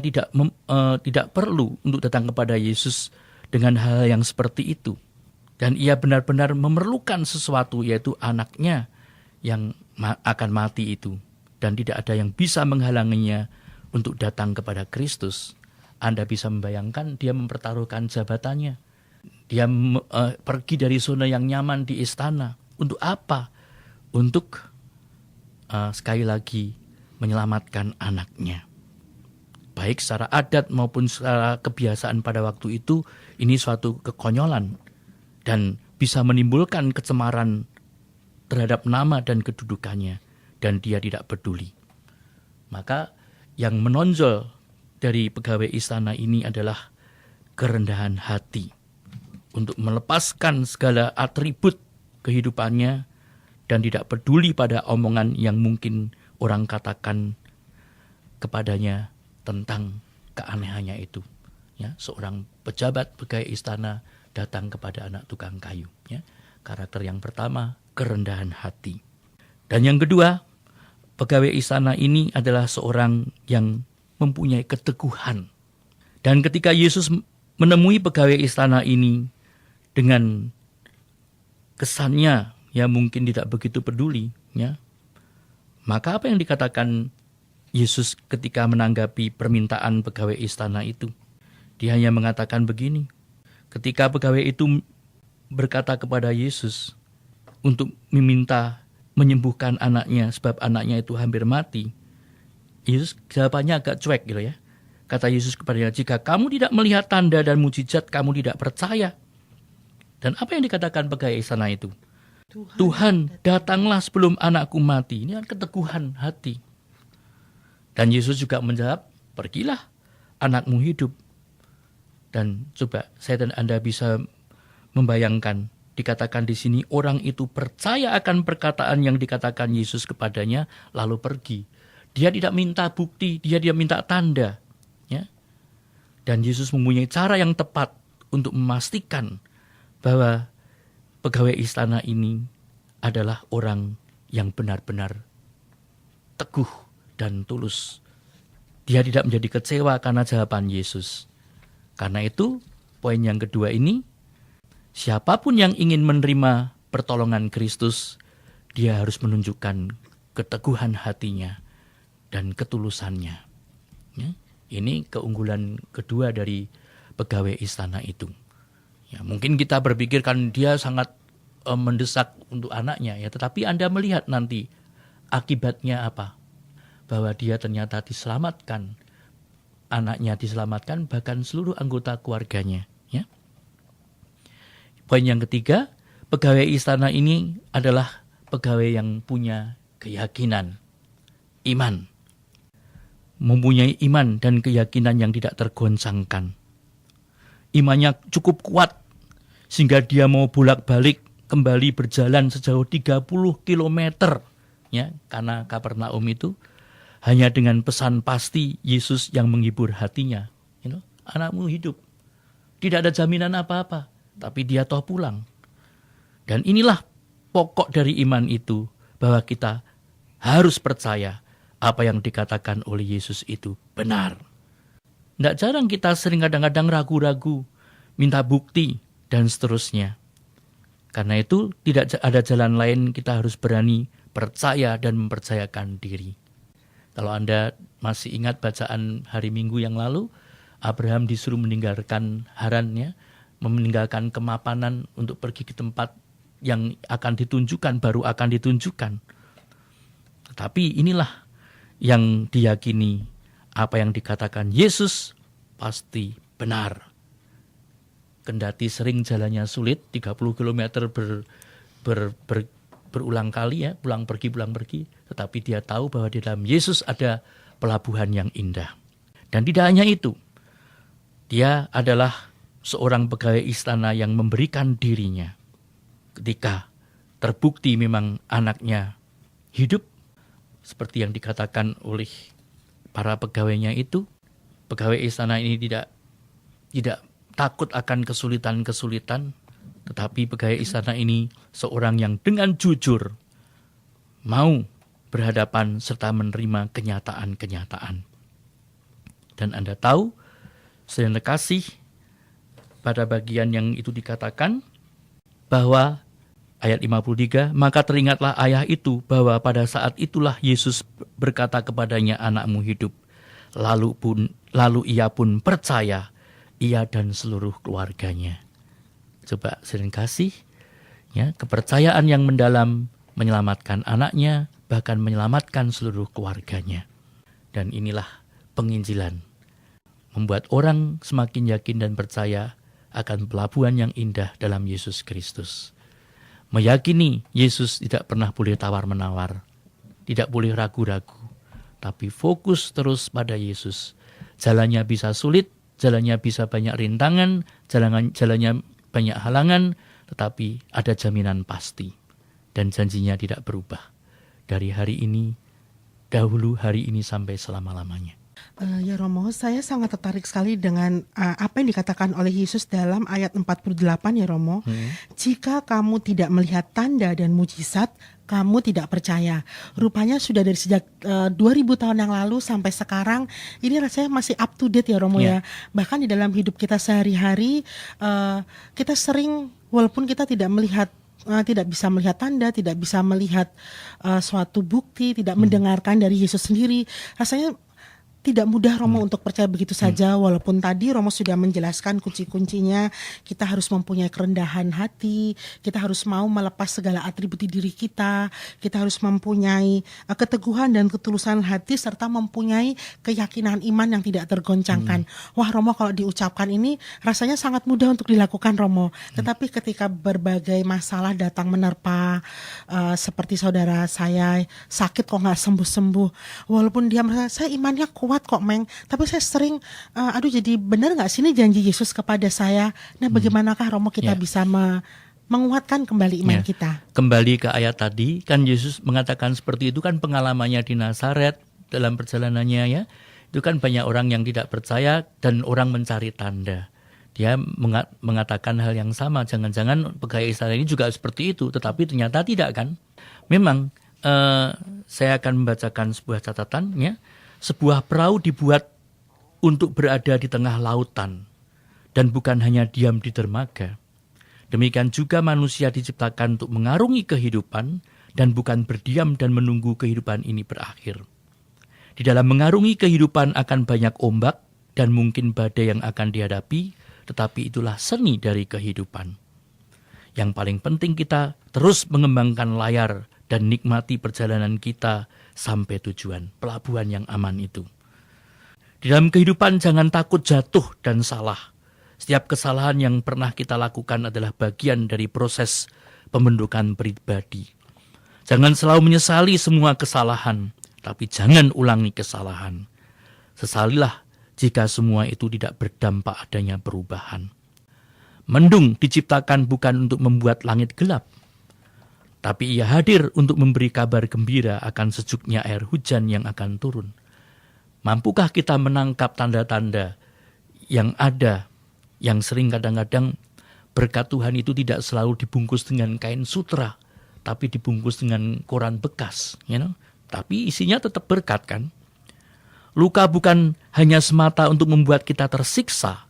tidak perlu untuk datang kepada Yesus dengan hal yang seperti itu. Dan ia benar-benar memerlukan sesuatu, yaitu anaknya yang akan mati itu. Dan tidak ada yang bisa menghalanginya untuk datang kepada Kristus. Anda bisa membayangkan dia mempertaruhkan jabatannya. Dia pergi dari zona yang nyaman di istana. Untuk apa? Untuk sekali lagi menyelamatkan anaknya. Baik secara adat maupun secara kebiasaan pada waktu itu, ini suatu kekonyolan dan bisa menimbulkan kecemaran terhadap nama dan kedudukannya, dan dia tidak peduli. Maka yang menonjol dari pegawai istana ini adalah kerendahan hati untuk melepaskan segala atribut kehidupannya dan tidak peduli pada omongan yang mungkin orang katakan kepadanya tentang keanehannya itu. Ya, seorang pejabat pegawai istana datang kepada anak tukang kayu. Ya. Karakter yang pertama, kerendahan hati. Dan yang kedua, pegawai istana ini adalah seorang yang mempunyai keteguhan. Dan ketika Yesus menemui pegawai istana ini dengan kesannya yang mungkin tidak begitu peduli, ya, maka apa yang dikatakan Yesus ketika menanggapi permintaan pegawai istana itu? Dia hanya mengatakan begini. Ketika pegawai itu berkata kepada Yesus untuk meminta menyembuhkan anaknya sebab anaknya itu hampir mati, Yesus jawabannya agak cuek gitu ya. Kata Yesus kepadanya, jika kamu tidak melihat tanda dan mujizat, kamu tidak percaya. Dan apa yang dikatakan pegawai istana itu? Tuhan, datanglah sebelum anakku mati. Ini kan keteguhan hati. Dan Yesus juga menjawab, pergilah, anakmu hidup. Dan coba saya dan Anda bisa membayangkan, dikatakan di sini orang itu percaya akan perkataan yang dikatakan Yesus kepadanya, lalu pergi. Dia tidak minta bukti, dia tidak minta tanda. Ya. Dan Yesus mempunyai cara yang tepat untuk memastikan bahwa pegawai istana ini adalah orang yang benar-benar teguh dan tulus. Dia tidak menjadi kecewa karena jawaban Yesus. Karena itu, poin yang kedua ini, siapapun yang ingin menerima pertolongan Kristus, dia harus menunjukkan keteguhan hatinya dan ketulusannya. Ya, ini keunggulan kedua dari pegawai istana itu. Ya, mungkin kita berpikirkan dia sangat mendesak untuk anaknya, ya, tetapi Anda melihat nanti akibatnya apa? Bahwa dia ternyata diselamatkan anaknya diselamatkan, bahkan seluruh anggota keluarganya. Ya. Poin yang ketiga, pegawai istana ini adalah pegawai yang punya keyakinan, iman. Mempunyai iman dan keyakinan yang tidak tergoncangkan. Imannya cukup kuat sehingga dia mau bolak-balik kembali berjalan sejauh 30 km. Ya, karena Kapernaum itu hanya dengan pesan pasti Yesus yang menghibur hatinya. Anakmu hidup. Tidak ada jaminan apa-apa, tapi dia toh pulang. Dan inilah pokok dari iman itu, bahwa kita harus percaya apa yang dikatakan oleh Yesus itu benar. Tidak jarang kita sering kadang-kadang ragu-ragu, minta bukti, dan seterusnya. Karena itu tidak ada jalan lain, kita harus berani percaya dan mempercayakan diri. Kalau Anda masih ingat bacaan hari Minggu yang lalu, Abraham disuruh meninggalkan Harannya, meninggalkan kemapanan untuk pergi ke tempat yang akan ditunjukkan, baru akan ditunjukkan. Tetapi inilah yang diyakini, apa yang dikatakan Yesus pasti benar. Kendati sering jalannya sulit, 30 km berulang kali ya, pulang pergi, tetapi dia tahu bahwa di dalam Yesus ada pelabuhan yang indah. Dan tidak hanya itu, dia adalah seorang pegawai istana yang memberikan dirinya. Ketika terbukti memang anaknya hidup, seperti yang dikatakan oleh para pegawainya itu, pegawai istana ini tidak takut akan kesulitan-kesulitan, tetapi pegawai istana ini seorang yang dengan jujur mau berhadapan serta menerima kenyataan-kenyataan. Dan Anda tahu, saudara kasih, pada bagian yang itu dikatakan bahwa ayat 53, maka teringatlah ayah itu bahwa pada saat itulah Yesus berkata kepadanya, anakmu hidup. Lalu ia pun percaya, ia dan seluruh keluarganya. Coba sering kasih, ya, kepercayaan yang mendalam menyelamatkan anaknya, bahkan menyelamatkan seluruh keluarganya. Dan inilah penginjilan, membuat orang semakin yakin dan percaya akan pelabuhan yang indah dalam Yesus Kristus. Meyakini Yesus tidak pernah boleh tawar-menawar, tidak boleh ragu-ragu, tapi fokus terus pada Yesus. Jalannya bisa sulit, jalannya bisa banyak rintangan, jalannya banyak halangan, tetapi ada jaminan pasti. Dan janjinya tidak berubah. Dari hari ini, dahulu hari ini sampai selama-lamanya. Ya Romo, saya sangat tertarik sekali dengan apa yang dikatakan oleh Yesus dalam ayat 48 ya Romo. Jika kamu tidak melihat tanda dan mujizat, kamu tidak percaya. Rupanya sudah dari sejak 2000 tahun yang lalu sampai sekarang, ini rasanya masih up to date ya Romo ya. Bahkan di dalam hidup kita sehari-hari, kita sering, walaupun kita tidak bisa melihat tanda, tidak bisa melihat suatu bukti, tidak mendengarkan dari Yesus sendiri, rasanya tidak mudah Romo untuk percaya begitu saja. Walaupun tadi Romo sudah menjelaskan kunci-kuncinya, kita harus mempunyai kerendahan hati, kita harus mau melepas segala atribut diri kita harus mempunyai keteguhan dan ketulusan hati, serta mempunyai keyakinan iman yang tidak tergoncangkan. Wah Romo, kalau diucapkan ini rasanya sangat mudah untuk dilakukan Romo. Tetapi ketika berbagai masalah datang menerpa, seperti saudara saya sakit kok gak sembuh-sembuh, walaupun dia merasa saya imannya kuat kok Meng, tapi saya sering jadi benar gak sih ini janji Yesus kepada saya? Nah bagaimanakah Romo kita bisa menguatkan kembali iman kita? Kembali ke ayat tadi, kan Yesus mengatakan seperti itu, kan pengalamannya di Nazaret dalam perjalanannya ya. Itu kan banyak orang yang tidak percaya dan orang mencari tanda. Dia mengatakan hal yang sama, jangan-jangan pegawai istana ini juga seperti itu, tetapi ternyata tidak kan. Memang saya akan membacakan sebuah catatan ya. Sebuah perahu dibuat untuk berada di tengah lautan dan bukan hanya diam di dermaga. Demikian juga manusia diciptakan untuk mengarungi kehidupan dan bukan berdiam dan menunggu kehidupan ini berakhir. Di dalam mengarungi kehidupan akan banyak ombak dan mungkin badai yang akan dihadapi, tetapi itulah seni dari kehidupan. Yang paling penting kita terus mengembangkan layar dan nikmati perjalanan kita sampai tujuan, pelabuhan yang aman itu. Di dalam kehidupan jangan takut jatuh dan salah. Setiap kesalahan yang pernah kita lakukan adalah bagian dari proses pembentukan pribadi. Jangan selalu menyesali semua kesalahan, tapi jangan ulangi kesalahan. Sesalilah jika semua itu tidak berdampak adanya perubahan. Mendung diciptakan bukan untuk membuat langit gelap, tapi ia hadir untuk memberi kabar gembira akan sejuknya air hujan yang akan turun. Mampukah kita menangkap tanda-tanda yang ada, yang sering kadang-kadang berkat Tuhan itu tidak selalu dibungkus dengan kain sutra, tapi dibungkus dengan koran bekas, tapi isinya tetap berkat kan? Luka bukan hanya semata untuk membuat kita tersiksa,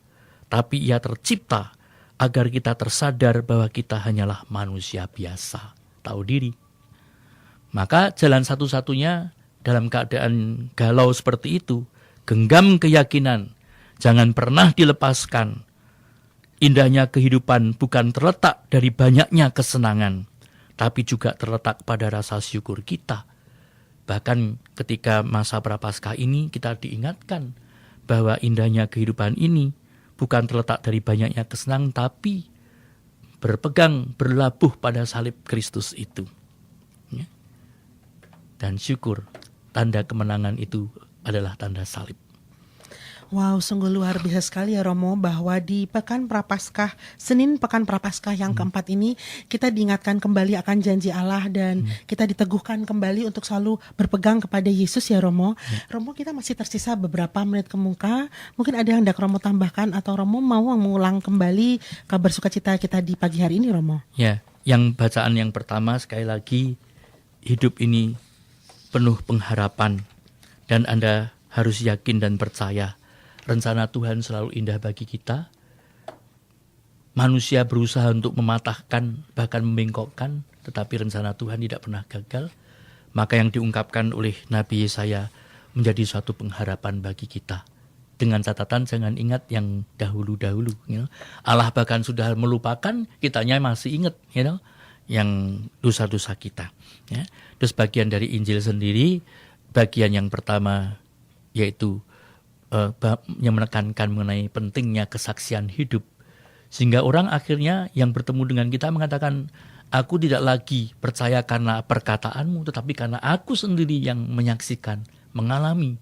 tapi ia tercipta agar kita tersadar bahwa kita hanyalah manusia biasa, tahu diri. Maka jalan satu-satunya dalam keadaan galau seperti itu, genggam keyakinan, jangan pernah dilepaskan. Indahnya kehidupan bukan terletak dari banyaknya kesenangan, tapi juga terletak pada rasa syukur kita. Bahkan ketika masa prapaskah ini kita diingatkan bahwa indahnya kehidupan ini bukan terletak dari banyaknya kesenangan, tapi berlabuh pada salib Kristus itu. Dan syukur, tanda kemenangan itu adalah tanda salib. Wow, sungguh luar biasa sekali ya Romo, bahwa di Pekan Prapaskah, Senin Pekan Prapaskah yang keempat ini, kita diingatkan kembali akan janji Allah dan kita diteguhkan kembali untuk selalu berpegang kepada Yesus ya Romo. Romo, kita masih tersisa beberapa menit ke muka, mungkin ada yang hendak Romo tambahkan atau Romo mau mengulang kembali kabar sukacita kita di pagi hari ini Romo? Ya, yang bacaan yang pertama sekali lagi, hidup ini penuh pengharapan dan Anda harus yakin dan percaya. Rencana Tuhan selalu indah bagi kita. Manusia berusaha untuk mematahkan, bahkan membengkokkan, tetapi rencana Tuhan tidak pernah gagal. Maka yang diungkapkan oleh Nabi Yesaya menjadi suatu pengharapan bagi kita. Dengan catatan jangan ingat yang dahulu-dahulu. Allah bahkan sudah melupakan, kitanya masih ingat yang dosa-dosa kita. Terus bagian dari Injil sendiri, bagian yang pertama yaitu yang menekankan mengenai pentingnya kesaksian hidup. Sehingga orang akhirnya yang bertemu dengan kita mengatakan, aku tidak lagi percaya karena perkataanmu, tetapi karena aku sendiri yang menyaksikan, mengalami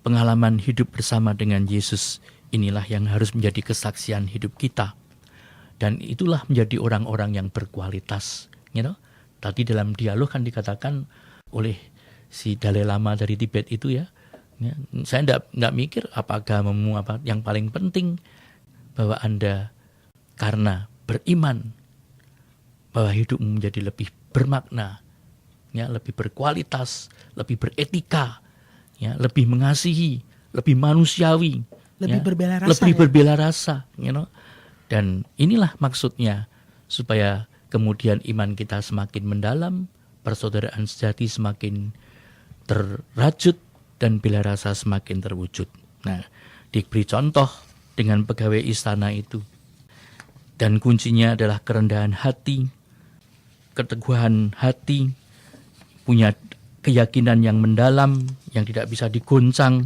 pengalaman hidup bersama dengan Yesus. Inilah yang harus menjadi kesaksian hidup kita. Dan itulah menjadi orang-orang yang berkualitas. Tadi dalam dialog kan dikatakan oleh si Dalai Lama dari Tibet itu ya, saya tidak mikir apa agamamu apa yang paling penting, bahwa Anda karena beriman bahwa hidupmu menjadi lebih bermakna, lebih berkualitas, lebih beretika, lebih mengasihi, lebih manusiawi, lebih berbela rasa, lebih berbela rasa, dan inilah maksudnya supaya kemudian iman kita semakin mendalam, persaudaraan sejati semakin terrajut, dan bela rasa semakin terwujud. Nah, diberi contoh dengan pegawai istana itu. Dan kuncinya adalah kerendahan hati, keteguhan hati, punya keyakinan yang mendalam, yang tidak bisa digoncang,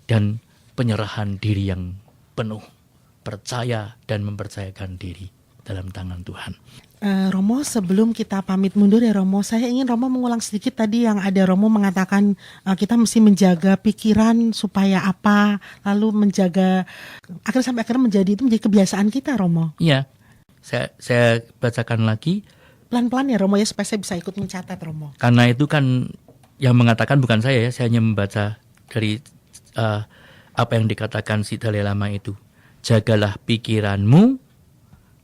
dan penyerahan diri yang penuh, percaya dan mempercayakan diri dalam tangan Tuhan. Romo, sebelum kita pamit mundur ya Romo, saya ingin Romo mengulang sedikit tadi yang ada Romo mengatakan kita mesti menjaga pikiran supaya apa, lalu menjaga akhirnya menjadi kebiasaan kita Romo. Iya, saya bacakan lagi. Pelan-pelan ya Romo ya, supaya saya bisa ikut mencatat Romo. Karena itu kan yang mengatakan bukan saya ya, saya hanya membaca dari apa yang dikatakan si Dalai Lama itu. Jagalah pikiranmu,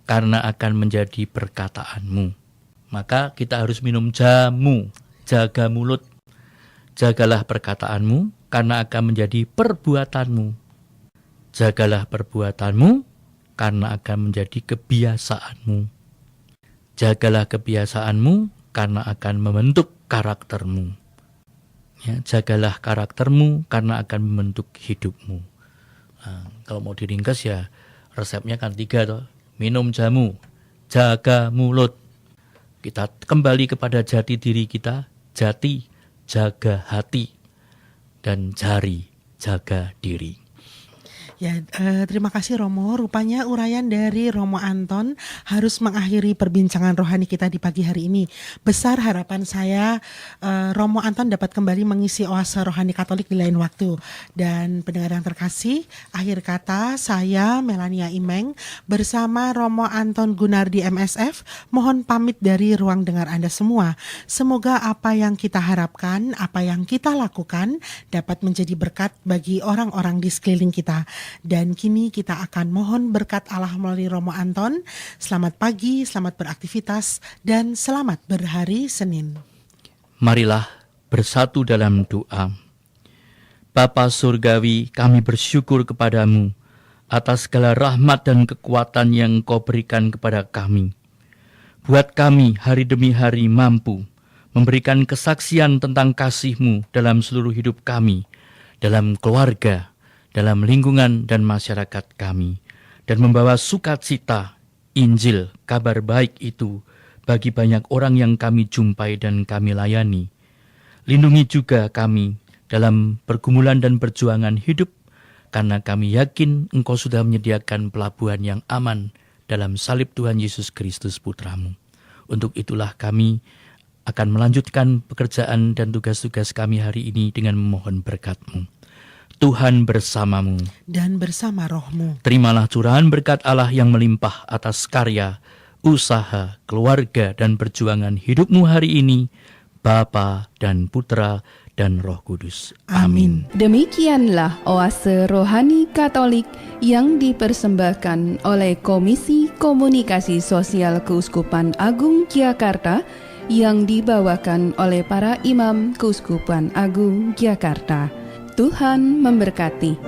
karena akan menjadi perkataanmu. Maka kita harus minum jamu, jaga mulut. Jagalah perkataanmu, karena akan menjadi perbuatanmu. Jagalah perbuatanmu, karena akan menjadi kebiasaanmu. Jagalah kebiasaanmu, karena akan membentuk karaktermu. Jagalah karaktermu, karena akan membentuk hidupmu. Nah, kalau mau diringkas ya resepnya kan 3 toh. Minum jamu, jaga mulut. Kita kembali kepada jati diri kita, jati, jaga hati, dan jari, jaga diri. Ya, terima kasih Romo. Rupanya uraian dari Romo Anton harus mengakhiri perbincangan rohani kita di pagi hari ini. Besar harapan saya Romo Anton dapat kembali mengisi oase rohani Katolik di lain waktu. Dan pendengar yang terkasih, akhir kata saya Melania Imeng bersama Romo Anton Gunardi MSF mohon pamit dari ruang dengar Anda semua. Semoga apa yang kita harapkan, apa yang kita lakukan dapat menjadi berkat bagi orang-orang di sekeliling kita. Dan kini kita akan mohon berkat Allah melalui Romo Anton. Selamat pagi, selamat beraktivitas, dan selamat berhari Senin. Marilah bersatu dalam doa. Bapa Surgawi, kami bersyukur kepadamu atas segala rahmat dan kekuatan yang Engkau berikan kepada kami. Buat kami hari demi hari mampu memberikan kesaksian tentang kasih-Mu dalam seluruh hidup kami, dalam keluarga, dalam lingkungan dan masyarakat kami, dan membawa sukacita, Injil, kabar baik itu bagi banyak orang yang kami jumpai dan kami layani. Lindungi juga kami dalam pergumulan dan perjuangan hidup, karena kami yakin Engkau sudah menyediakan pelabuhan yang aman dalam salib Tuhan Yesus Kristus Putra-Mu. Untuk itulah kami akan melanjutkan pekerjaan dan tugas-tugas kami hari ini dengan memohon berkat-Mu. Tuhan bersamamu dan bersama rohmu. Terimalah curahan berkat Allah yang melimpah atas karya, usaha, keluarga, dan perjuangan hidupmu hari ini, Bapa dan Putra dan Roh Kudus. Amin. Demikianlah oase rohani Katolik yang dipersembahkan oleh Komisi Komunikasi Sosial Keuskupan Agung Jakarta yang dibawakan oleh para imam Keuskupan Agung Jakarta. Tuhan memberkati.